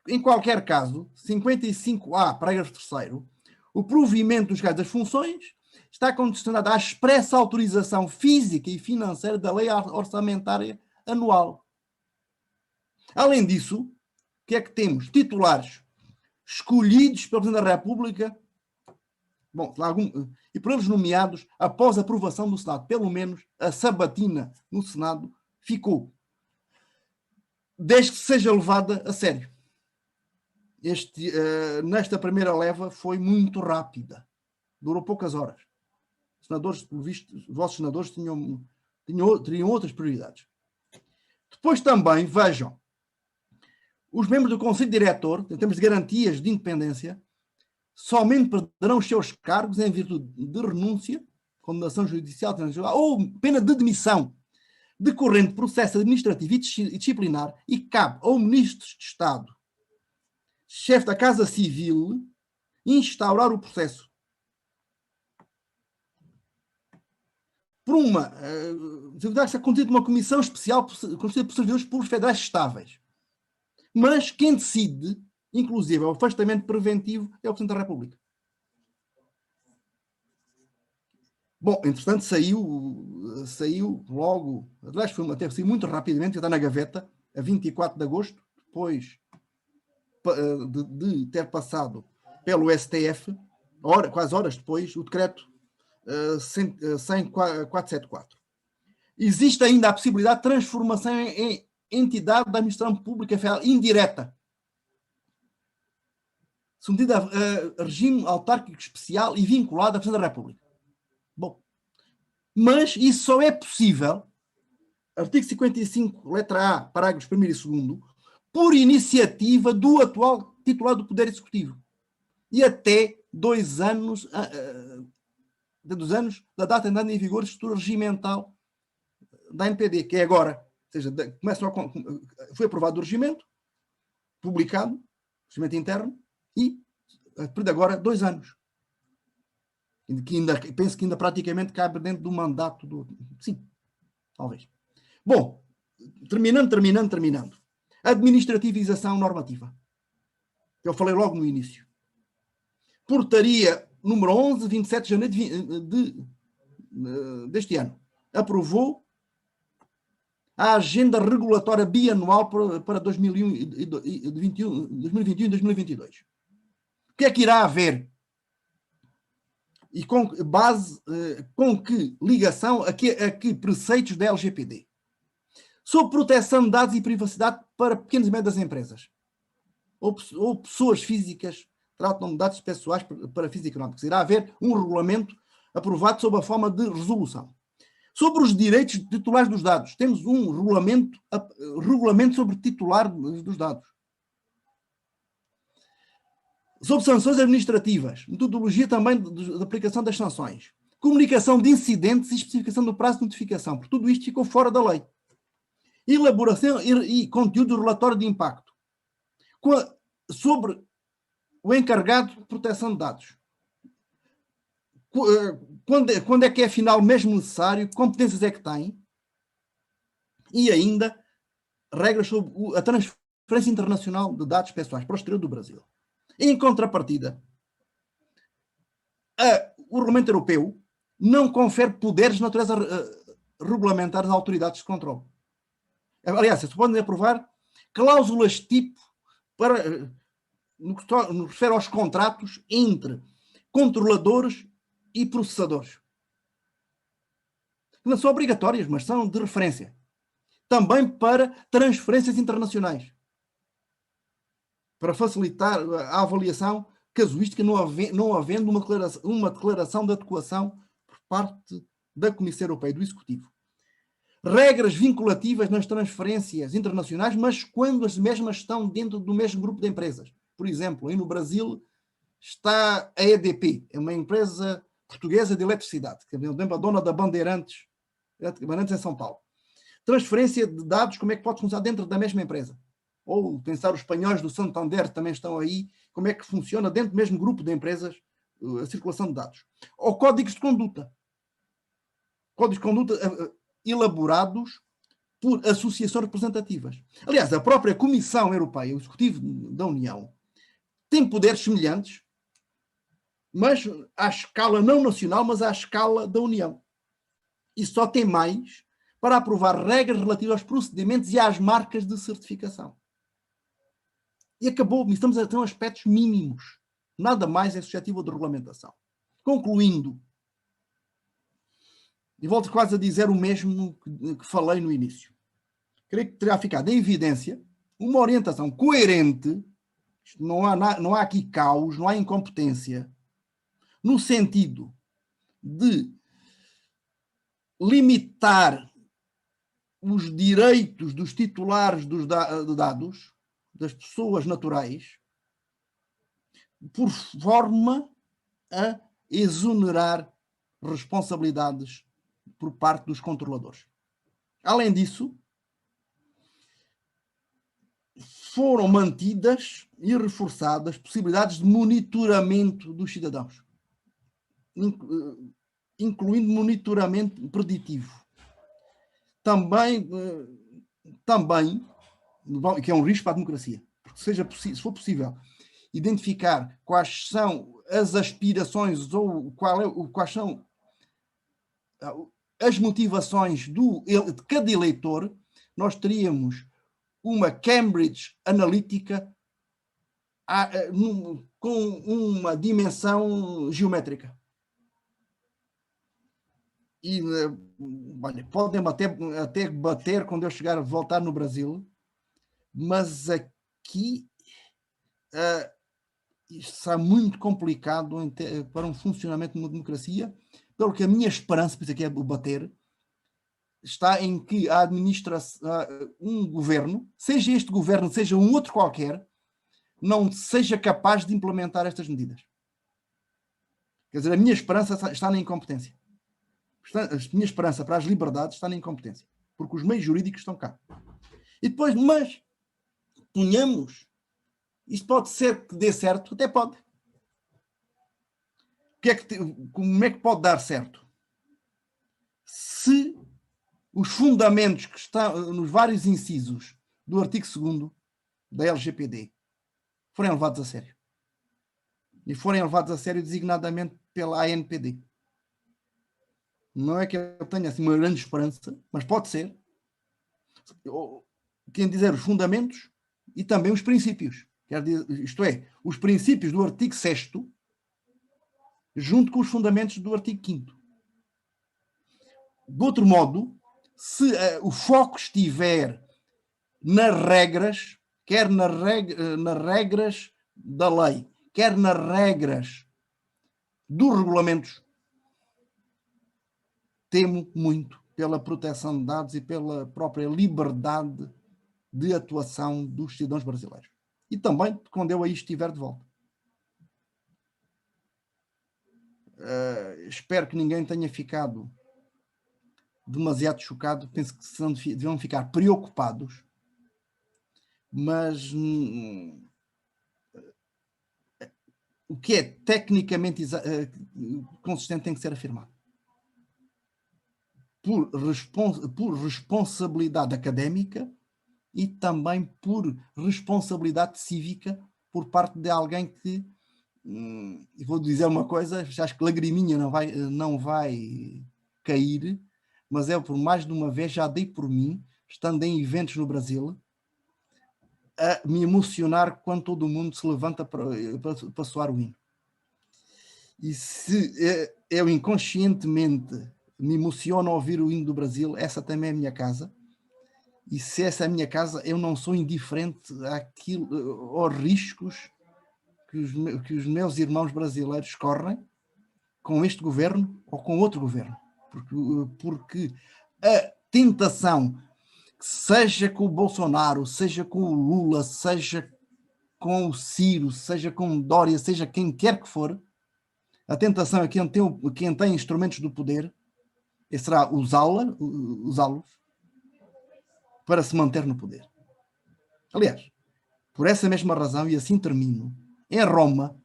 em qualquer caso, 55A, parágrafo 3º, o provimento dos casos das funções está condicionado à expressa autorização física e financeira da lei orçamentária anual. Além disso, o que é que temos? Titulares escolhidos pelo Presidente da República, bom, e por eles nomeados após a aprovação do Senado. Pelo menos a sabatina no Senado ficou. Desde que seja levada a sério. Nesta primeira leva foi muito rápida. Durou poucas horas. Os senadores, pelo visto, os vossos senadores teriam outras prioridades. Depois também, vejam, os membros do Conselho Diretor, em termos de garantias de independência, somente perderão os seus cargos em virtude de renúncia, condenação judicial ou pena de demissão decorrente de processo administrativo e disciplinar, e cabe ao Ministro de Estado, chefe da Casa Civil, instaurar o processo. Por uma constituída uma comissão especial constituída por servidores públicos federais estáveis. Mas quem decide, inclusive, o afastamento preventivo é o Presidente da República. Bom, entretanto, saiu logo, aliás, saiu muito rapidamente, está na gaveta, a 24 de agosto, depois de ter passado pelo STF, quase horas depois, o decreto 100.474. Existe ainda a possibilidade de transformação em entidade da administração pública federal indireta, submetida a regime autárquico especial e vinculada à Presidência da República. Bom, mas isso só é possível, artigo 55, letra A, parágrafos 1º e 2º, por iniciativa do atual titular do Poder Executivo. E até 2 anos, da data de entrada em vigor de estrutura regimental da NPD, que é agora. Ou seja, foi aprovado o regimento, publicado, procedimento interno, e a partir de agora 2 anos. Penso que ainda praticamente cabe dentro do mandato do... Sim, talvez. Bom, terminando. Administrativização normativa. Eu falei logo no início. Portaria número 11, 27 de janeiro deste ano. Aprovou a agenda regulatória bianual para 2021 e 2022. O que é que irá haver? E com base, com que ligação a que preceitos da LGPD? Sobre proteção de dados e privacidade para pequenas e médias empresas. Ou pessoas físicas tratam de dados pessoais para fins económicos. Irá haver um regulamento aprovado sob a forma de resolução. Sobre os direitos titulares dos dados, temos um regulamento sobre titular dos dados. Sobre sanções administrativas, metodologia também de aplicação das sanções. Comunicação de incidentes e especificação do prazo de notificação, porque tudo isto ficou fora da lei. Elaboração e conteúdo do relatório de impacto. Sobre o encarregado de proteção de dados. Quando é que é afinal mesmo necessário, competências é que tem, e ainda regras sobre a transferência internacional de dados pessoais para o exterior do Brasil. Em contrapartida, o Regulamento Europeu não confere poderes de natureza regulamentar às autoridades de controle. Aliás, se podem aprovar cláusulas tipo para, no que refere aos contratos entre controladores e processadores. Não são obrigatórias, mas são de referência. Também para transferências internacionais. Para facilitar a avaliação casuística, não havendo uma declaração de adequação por parte da Comissão Europeia, do Executivo. Regras vinculativas nas transferências internacionais, mas quando as mesmas estão dentro do mesmo grupo de empresas. Por exemplo, aí no Brasil está a EDP, é uma empresa portuguesa de eletricidade, que é a dona da Bandeirantes em São Paulo. Transferência de dados, como é que pode funcionar dentro da mesma empresa? Ou pensar os espanhóis do Santander também estão aí, como é que funciona dentro do mesmo grupo de empresas a circulação de dados? Ou códigos de conduta. Códigos de conduta elaborados por associações representativas. Aliás, a própria Comissão Europeia, o Executivo da União, tem poderes semelhantes, mas à escala não nacional, mas à escala da União. E só tem mais para aprovar regras relativas aos procedimentos e às marcas de certificação. E acabou, estamos a ter aspectos mínimos. Nada mais é suscetível de regulamentação. Concluindo, e volto quase a dizer o mesmo que falei no início. Creio que terá ficado em evidência uma orientação coerente, não há aqui caos, não há incompetência, no sentido de limitar os direitos dos titulares de dados, das pessoas naturais, por forma a exonerar responsabilidades por parte dos controladores. Além disso, foram mantidas e reforçadas possibilidades de monitoramento dos cidadãos, incluindo monitoramento preditivo. Também, que é um risco para a democracia, porque se for possível identificar quais são as aspirações ou quais são as motivações de cada eleitor, nós teríamos uma Cambridge Analytica com uma dimensão geométrica. E olha, podem até bater quando eu voltar no Brasil, mas aqui isto será muito complicado para um funcionamento de uma democracia, pelo que a minha esperança, por isso aqui é o bater, está em que a administração, um governo, seja este governo, seja um outro qualquer, não seja capaz de implementar estas medidas. Quer dizer, a minha esperança está na incompetência. A minha esperança para as liberdades está na incompetência, porque os meios jurídicos estão cá. E depois, mas ponhamos Isto pode ser que dê certo? Até pode. Como é que pode dar certo? Se os fundamentos que estão nos vários incisos do artigo 2º da LGPD forem levados a sério. E forem levados a sério designadamente pela ANPD. Não é que eu tenha assim uma grande esperança, mas pode ser. Quem dizer os fundamentos e também os princípios. Quer dizer, isto é, os princípios do artigo 6º junto com os fundamentos do artigo 5º. De outro modo, se o foco estiver nas regras, quer nas regras da lei, quer nas regras dos regulamentos, temo muito pela proteção de dados e pela própria liberdade de atuação dos cidadãos brasileiros. E também quando eu aí estiver de volta. Espero que ninguém tenha ficado demasiado chocado. Penso que deviam ficar preocupados, mas o que é tecnicamente consistente tem que ser afirmado. Por responsabilidade académica e também por responsabilidade cívica por parte de alguém que, e vou dizer uma coisa, acho que lagriminha não vai cair, mas eu por mais de uma vez já dei por mim, estando em eventos no Brasil, a me emocionar quando todo mundo se levanta para soar o hino. E se eu inconscientemente me emociono ao ouvir o hino do Brasil, essa também é a minha casa. E se essa é a minha casa, eu não sou indiferente aos riscos que os meus irmãos brasileiros correm com este governo ou com outro governo. Porque a tentação, seja com o Bolsonaro, seja com o Lula, seja com o Ciro, seja com o Dória, seja quem quer que for, a tentação é que quem tem instrumentos do poder será usá-los para se manter no poder. Aliás, por essa mesma razão, e assim termino, em Roma,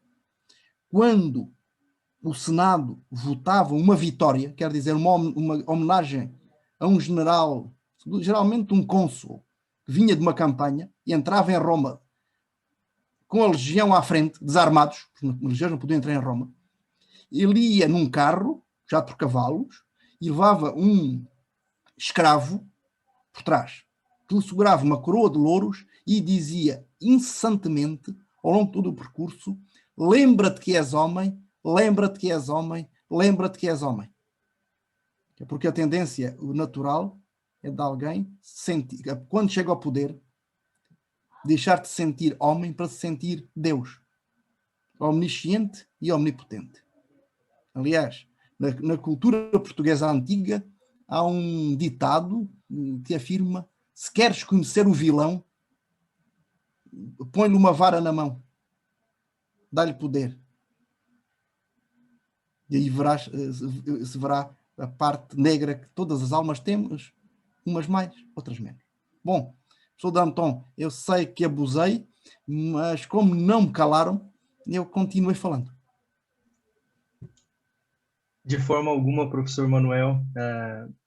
quando o Senado votava uma vitória, quer dizer, uma homenagem a um general, geralmente um cônsul, que vinha de uma campanha e entrava em Roma com a legião à frente, desarmados, porque os legiões não podiam entrar em Roma, ele ia num carro, já por cavalos, e levava um escravo por trás, que lhe segurava uma coroa de louros e dizia incessantemente, ao longo de todo o percurso, lembra-te que és homem, lembra-te que és homem, lembra-te que és homem. Porque a tendência natural é de alguém sentir, quando chega ao poder, deixar de sentir homem para se sentir Deus, omnisciente e omnipotente. Aliás, na cultura portuguesa antiga, há um ditado que afirma: se queres conhecer o vilão, põe-lhe uma vara na mão, dá-lhe poder. E aí se verá a parte negra que todas as almas temos, umas mais, outras menos. Bom, professor Danton, eu sei que abusei, mas como não me calaram, eu continuei falando. De forma alguma, professor Manuel,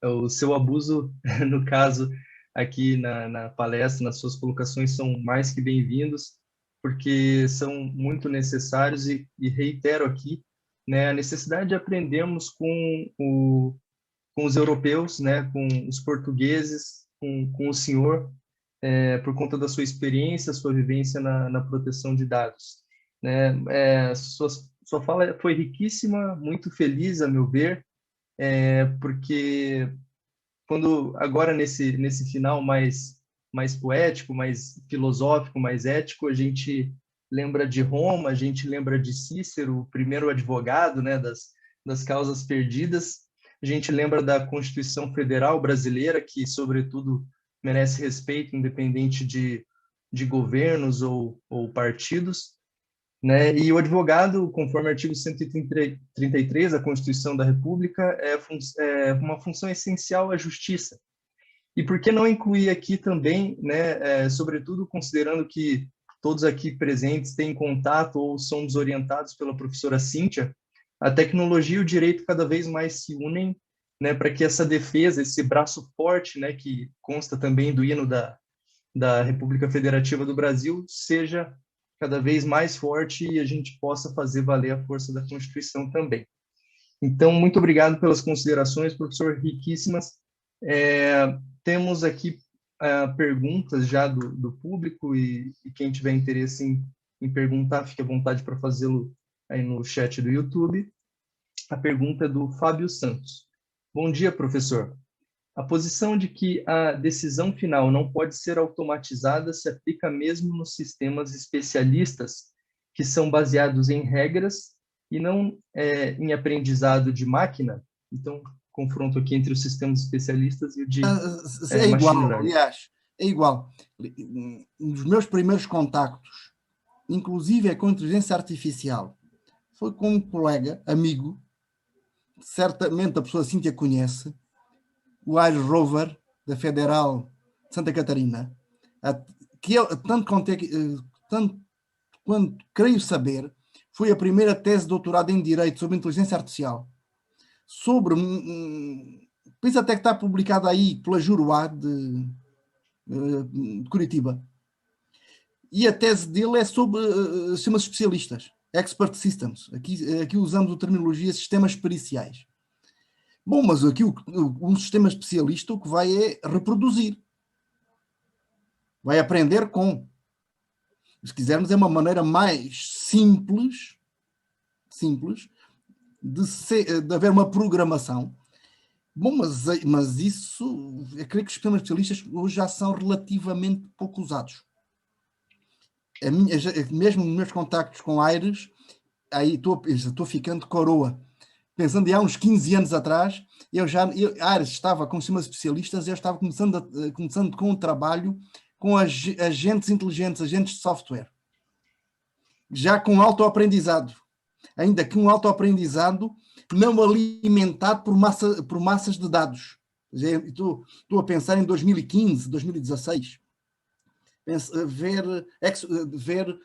o seu abuso, no caso, aqui na palestra, nas suas colocações, são mais que bem-vindos, porque são muito necessários e reitero aqui, né, a necessidade de aprendermos com os europeus, né, com os portugueses, com o senhor, por conta da sua experiência, sua vivência na proteção de dados. Né? Sua fala foi riquíssima, muito feliz, a meu ver, porque agora nesse final mais poético, mais filosófico, mais ético, a gente lembra de Roma, a gente lembra de Cícero, o primeiro advogado, né, das causas perdidas, a gente lembra da Constituição Federal Brasileira, que, sobretudo, merece respeito, independente de governos ou partidos, né? E o advogado, conforme o artigo 133 da Constituição da República, é uma função essencial à justiça. E por que não incluir aqui também, né, sobretudo considerando que todos aqui presentes têm contato ou são desorientados pela professora Cíntia, a tecnologia e o direito cada vez mais se unem, né, para que essa defesa, esse braço forte, né, que consta também do hino da República Federativa do Brasil, seja cada vez mais forte e a gente possa fazer valer a força da Constituição também. Então, muito obrigado pelas considerações, professor, riquíssimas. Temos aqui perguntas já do público e quem tiver interesse em perguntar, fique à vontade para fazê-lo aí no chat do YouTube. A pergunta é do Fábio Santos. Bom dia, professor. A posição de que a decisão final não pode ser automatizada se aplica mesmo nos sistemas especialistas, que são baseados em regras e não em aprendizado de máquina. Então, confronto aqui entre os sistemas especialistas e o de é igual, aliás, é igual. Nos meus primeiros contactos, inclusive com inteligência artificial, foi com um colega, amigo, certamente a pessoa Cíntia conhece, o Air Rover da Federal de Santa Catarina, que eu, tanto quanto creio saber, foi a primeira tese de doutorado em Direito sobre inteligência artificial, sobre, penso até que está publicado aí pela Juruá de Curitiba, e a tese dele é sobre sistemas especialistas, expert systems, aqui usamos a terminologia sistemas periciais. Bom, mas aqui um sistema especialista o que vai é reproduzir. Vai aprender com. Se quisermos, é uma maneira mais simples de haver uma programação. Bom, mas isso, eu creio que os sistemas especialistas hoje já são relativamente pouco usados. Mesmo nos meus contactos com Aires, aí estou ficando coroa. Pensando em há uns 15 anos atrás, Aires estava com sistemas especialistas, eu estava começando com um trabalho com agentes inteligentes, agentes de software. Já com autoaprendizado. Ainda que um autoaprendizado não alimentado por massas de dados. Estou a pensar em 2015, 2016. Ver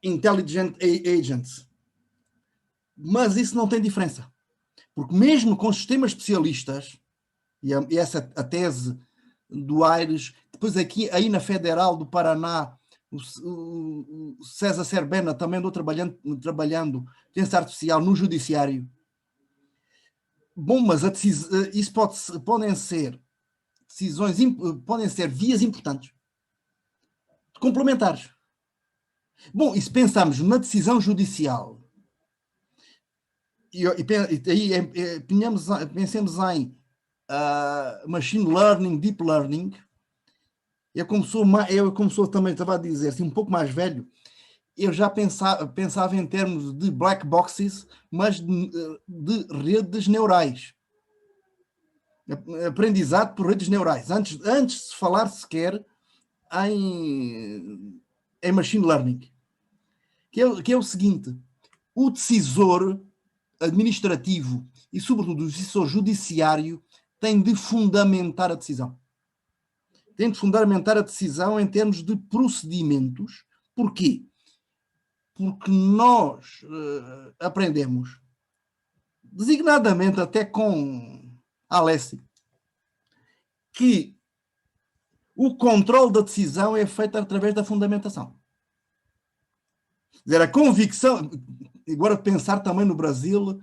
intelligent agents. Mas isso não tem diferença. Porque mesmo com sistemas especialistas, e essa a tese do Aires, depois aqui aí na Federal do Paraná, o César Serbena também andou trabalhando inteligência artificial no judiciário. Bom, mas isso podem ser decisões, podem ser vias importantes, complementares. Bom, e se pensarmos na decisão judicial, e aí pensemos em machine learning, deep learning, eu como sou também, estava a dizer, assim, um pouco mais velho, eu já pensava em termos de black boxes, mas de redes neurais. Aprendizado por redes neurais. Antes de se falar sequer em machine learning. Que é o seguinte, o decisor administrativo e, sobretudo, o decisor judiciário tem de fundamentar a decisão. Tem de fundamentar a decisão em termos de procedimentos. Porquê? Porque nós aprendemos, designadamente até com Alessi, que o controle da decisão é feito através da fundamentação. Quer dizer, a convicção, agora pensar também no Brasil,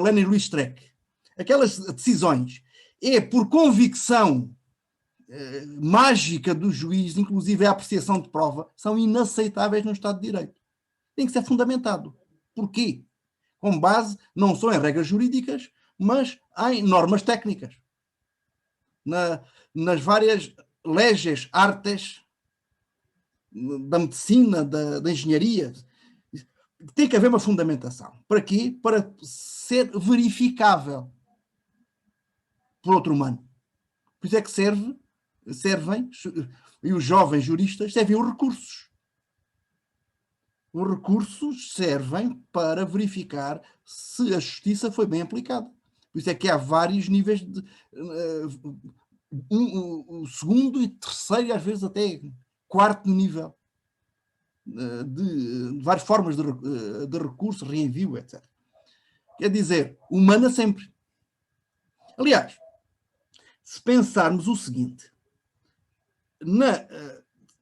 Leni Luís Streck, aquelas decisões é por convicção mágica do juiz, inclusive a apreciação de prova, são inaceitáveis no Estado de Direito. Tem que ser fundamentado. Porquê? Com base não só em regras jurídicas, mas em normas técnicas. Nas várias leis, artes da medicina, da engenharia. Tem que haver uma fundamentação. Para quê? Para ser verificável por outro humano. Por isso é que servem, e os jovens juristas servem os recursos. Os recursos servem para verificar se a justiça foi bem aplicada. Por isso é que há vários níveis de o segundo e terceiro, e às vezes até quarto nível de várias formas de recurso, reenvio, etc. Quer dizer, humana sempre. Aliás, se pensarmos o seguinte, na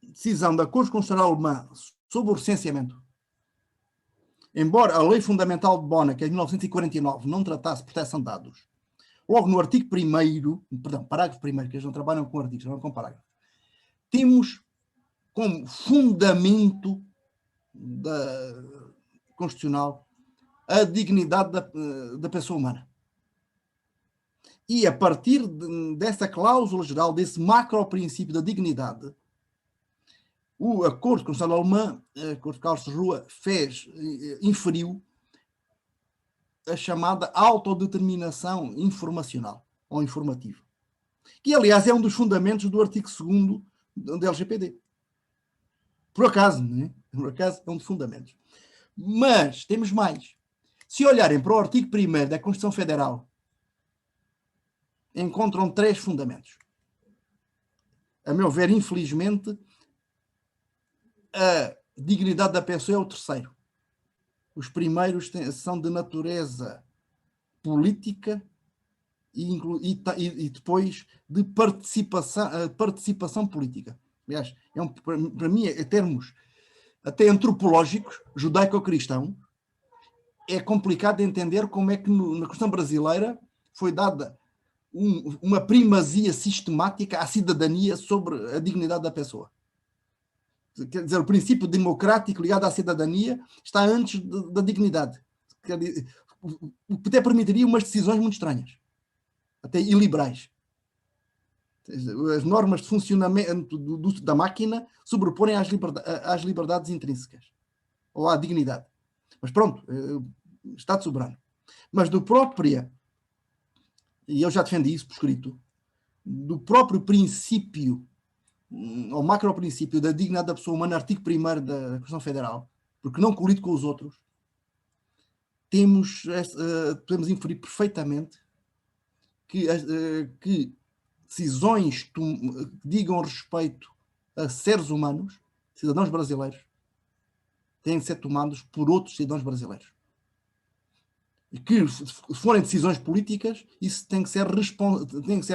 decisão da Corte Constitucional Alemã sobre o recenseamento, embora a Lei Fundamental de Bona, que é de 1949, não tratasse proteção de dados, logo no artigo 1º, perdão, parágrafo 1º, que eles não trabalham com artigos, não com parágrafos, temos como fundamento constitucional a dignidade da pessoa humana. E a partir dessa cláusula geral, desse macro-princípio da dignidade, a Corte Constitucional Alemã, a Corte de Karlsruhe, inferiu a chamada autodeterminação informacional ou informativa, que, aliás, é um dos fundamentos do artigo 2º da LGPD. Por acaso, não é? Por acaso é um dos fundamentos. Mas temos mais. Se olharem para o artigo 1º da Constituição Federal, encontram 3 fundamentos. A meu ver, infelizmente, a dignidade da pessoa é o terceiro. Os primeiros são de natureza política e depois de participação política. Aliás, para mim, em termos até antropológicos, judaico-cristão, é complicado de entender como é que na questão brasileira foi dada uma primazia sistemática à cidadania sobre a dignidade da pessoa. Quer dizer, o princípio democrático ligado à cidadania está antes da dignidade. O que até permitiria umas decisões muito estranhas, até iliberais. As normas de funcionamento da máquina sobrepõem às liberdades intrínsecas, ou à dignidade. Mas pronto, Estado soberano. Mas do próprio, e eu já defendi isso por escrito, do próprio princípio, ou macro-princípio da dignidade da pessoa humana, artigo 1º da Constituição Federal, porque não colide com os outros, podemos inferir perfeitamente que decisões que digam respeito a seres humanos, cidadãos brasileiros, têm de ser tomados por outros cidadãos brasileiros. E que, se forem decisões políticas, isso tem que ser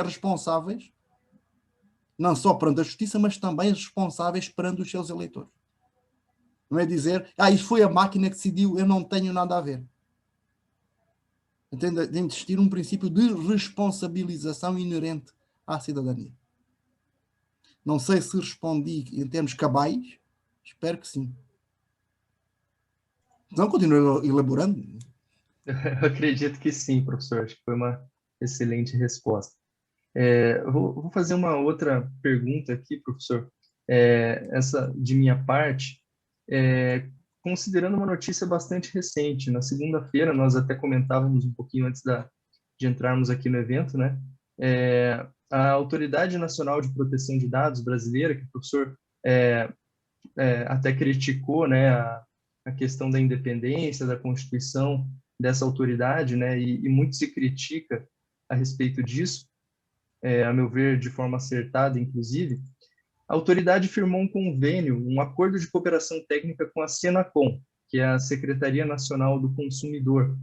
responsáveis, não só perante a justiça, mas também responsáveis perante os seus eleitores. Não é dizer, isso foi a máquina que decidiu, eu não tenho nada a ver. Tem de existir um princípio de responsabilização inerente à cidadania. Não sei se respondi em termos cabais, espero que sim. Não, continuo elaborando. Eu acredito que sim, professor. Acho que foi uma excelente resposta. Vou fazer uma outra pergunta aqui, professor. Essa de minha parte, considerando uma notícia bastante recente. Na segunda-feira, nós até comentávamos um pouquinho antes de entrarmos aqui no evento, né? A Autoridade Nacional de Proteção de Dados brasileira, que o professor até criticou, né, a questão da independência, da constituição dessa autoridade, né, e muito se critica a respeito disso, a meu ver, de forma acertada, inclusive. A autoridade firmou um convênio, um acordo de cooperação técnica com a Senacom, que é a Secretaria Nacional do Consumidor,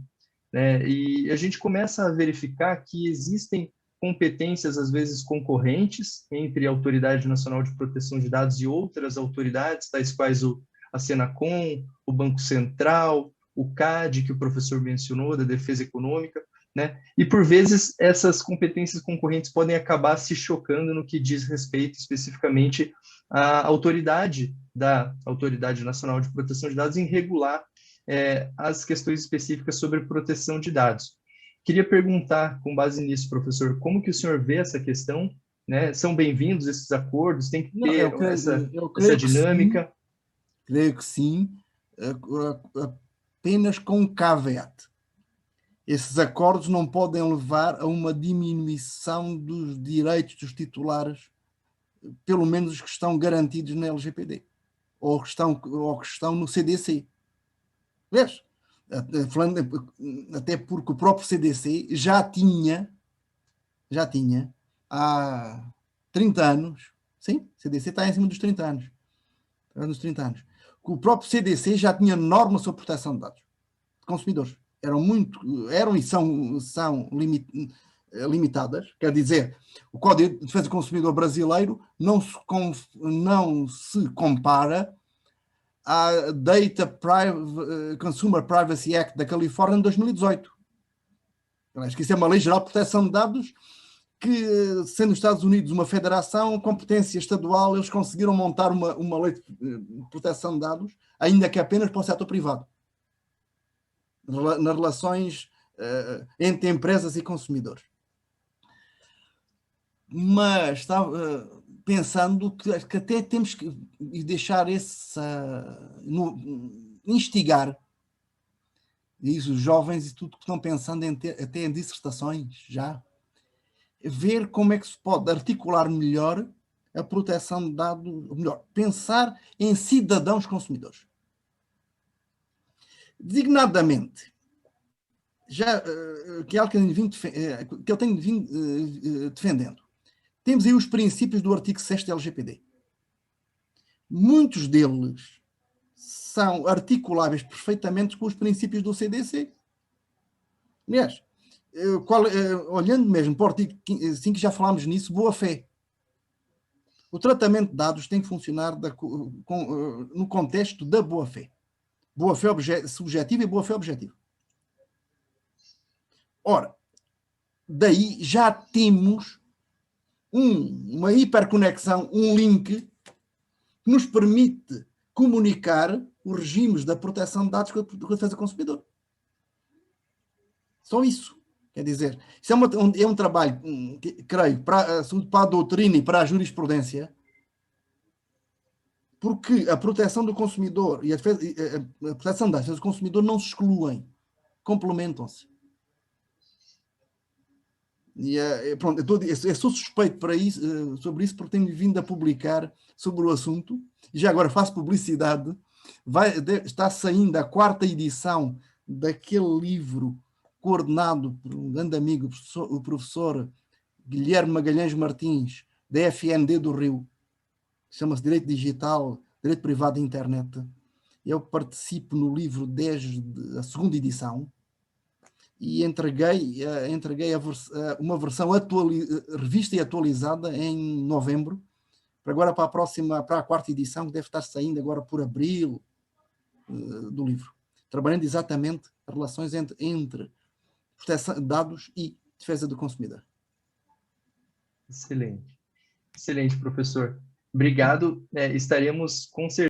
né, e a gente começa a verificar que existem competências, às vezes, concorrentes entre a Autoridade Nacional de Proteção de Dados e outras autoridades, tais quais a Senacom, o Banco Central, o CAD, que o professor mencionou, da Defesa Econômica, né? E, por vezes, essas competências concorrentes podem acabar se chocando no que diz respeito especificamente à autoridade da Autoridade Nacional de Proteção de Dados em regular as questões específicas sobre proteção de dados. Queria perguntar, com base nisso, professor, como que o senhor vê essa questão, né? São bem-vindos esses acordos? Tem que ter essa dinâmica? Creio que sim, apenas com um caveat. Esses acordos não podem levar a uma diminuição dos direitos dos titulares, pelo menos os que estão garantidos na LGPD, ou que estão no CDC. Vês? Até porque o próprio CDC já tinha há 30 anos, sim, o CDC está em cima dos 30 anos, que o próprio CDC já tinha normas sobre proteção de dados de consumidores. Eram e são limitadas, quer dizer, o Código de Defesa do Consumidor brasileiro não se compara à Consumer Privacy Act da Califórnia de 2018. Acho que isso é uma lei geral de proteção de dados que, sendo os Estados Unidos uma federação, competência estadual, eles conseguiram montar uma lei de proteção de dados, ainda que apenas para o setor privado, nas relações entre empresas e consumidores. Mas estava pensando que até temos que deixar instigar os jovens e tudo que estão pensando até em dissertações já, ver como é que se pode articular melhor a proteção de dados, ou melhor, pensar em cidadãos consumidores. Designadamente, que é algo que eu tenho vindo defendendo. Temos aí os princípios do artigo 6º da LGPD. Muitos deles são articuláveis perfeitamente com os princípios do CDC. Aliás, olhando mesmo para o artigo 5, já falámos nisso, boa-fé. O tratamento de dados tem que funcionar no contexto da boa-fé. Boa-fé subjetiva e boa-fé objetiva. Ora, daí já temos uma hiperconexão, um link que nos permite comunicar os regimes da proteção de dados com a defesa do consumidor. Só isso. Quer dizer, isso é um trabalho, creio, para a doutrina e para a jurisprudência, porque a proteção do consumidor e a proteção da defesa do consumidor não se excluem, complementam-se. E pronto, eu sou suspeito sobre isso, porque tenho vindo a publicar sobre o assunto, e já agora faço publicidade. Está saindo a 4ª edição daquele livro coordenado por um grande amigo, o professor Guilherme Magalhães Martins, da FND do Rio, chama-se Direito Digital, Direito Privado da Internet. Eu participo no livro desde a 2ª edição, e entreguei uma versão revista e atualizada em novembro, para a 4ª edição, que deve estar saindo agora por abril do livro, trabalhando exatamente as relações entre proteção de dados e defesa do consumidor. Excelente. Excelente, professor. Obrigado. Estaremos com certeza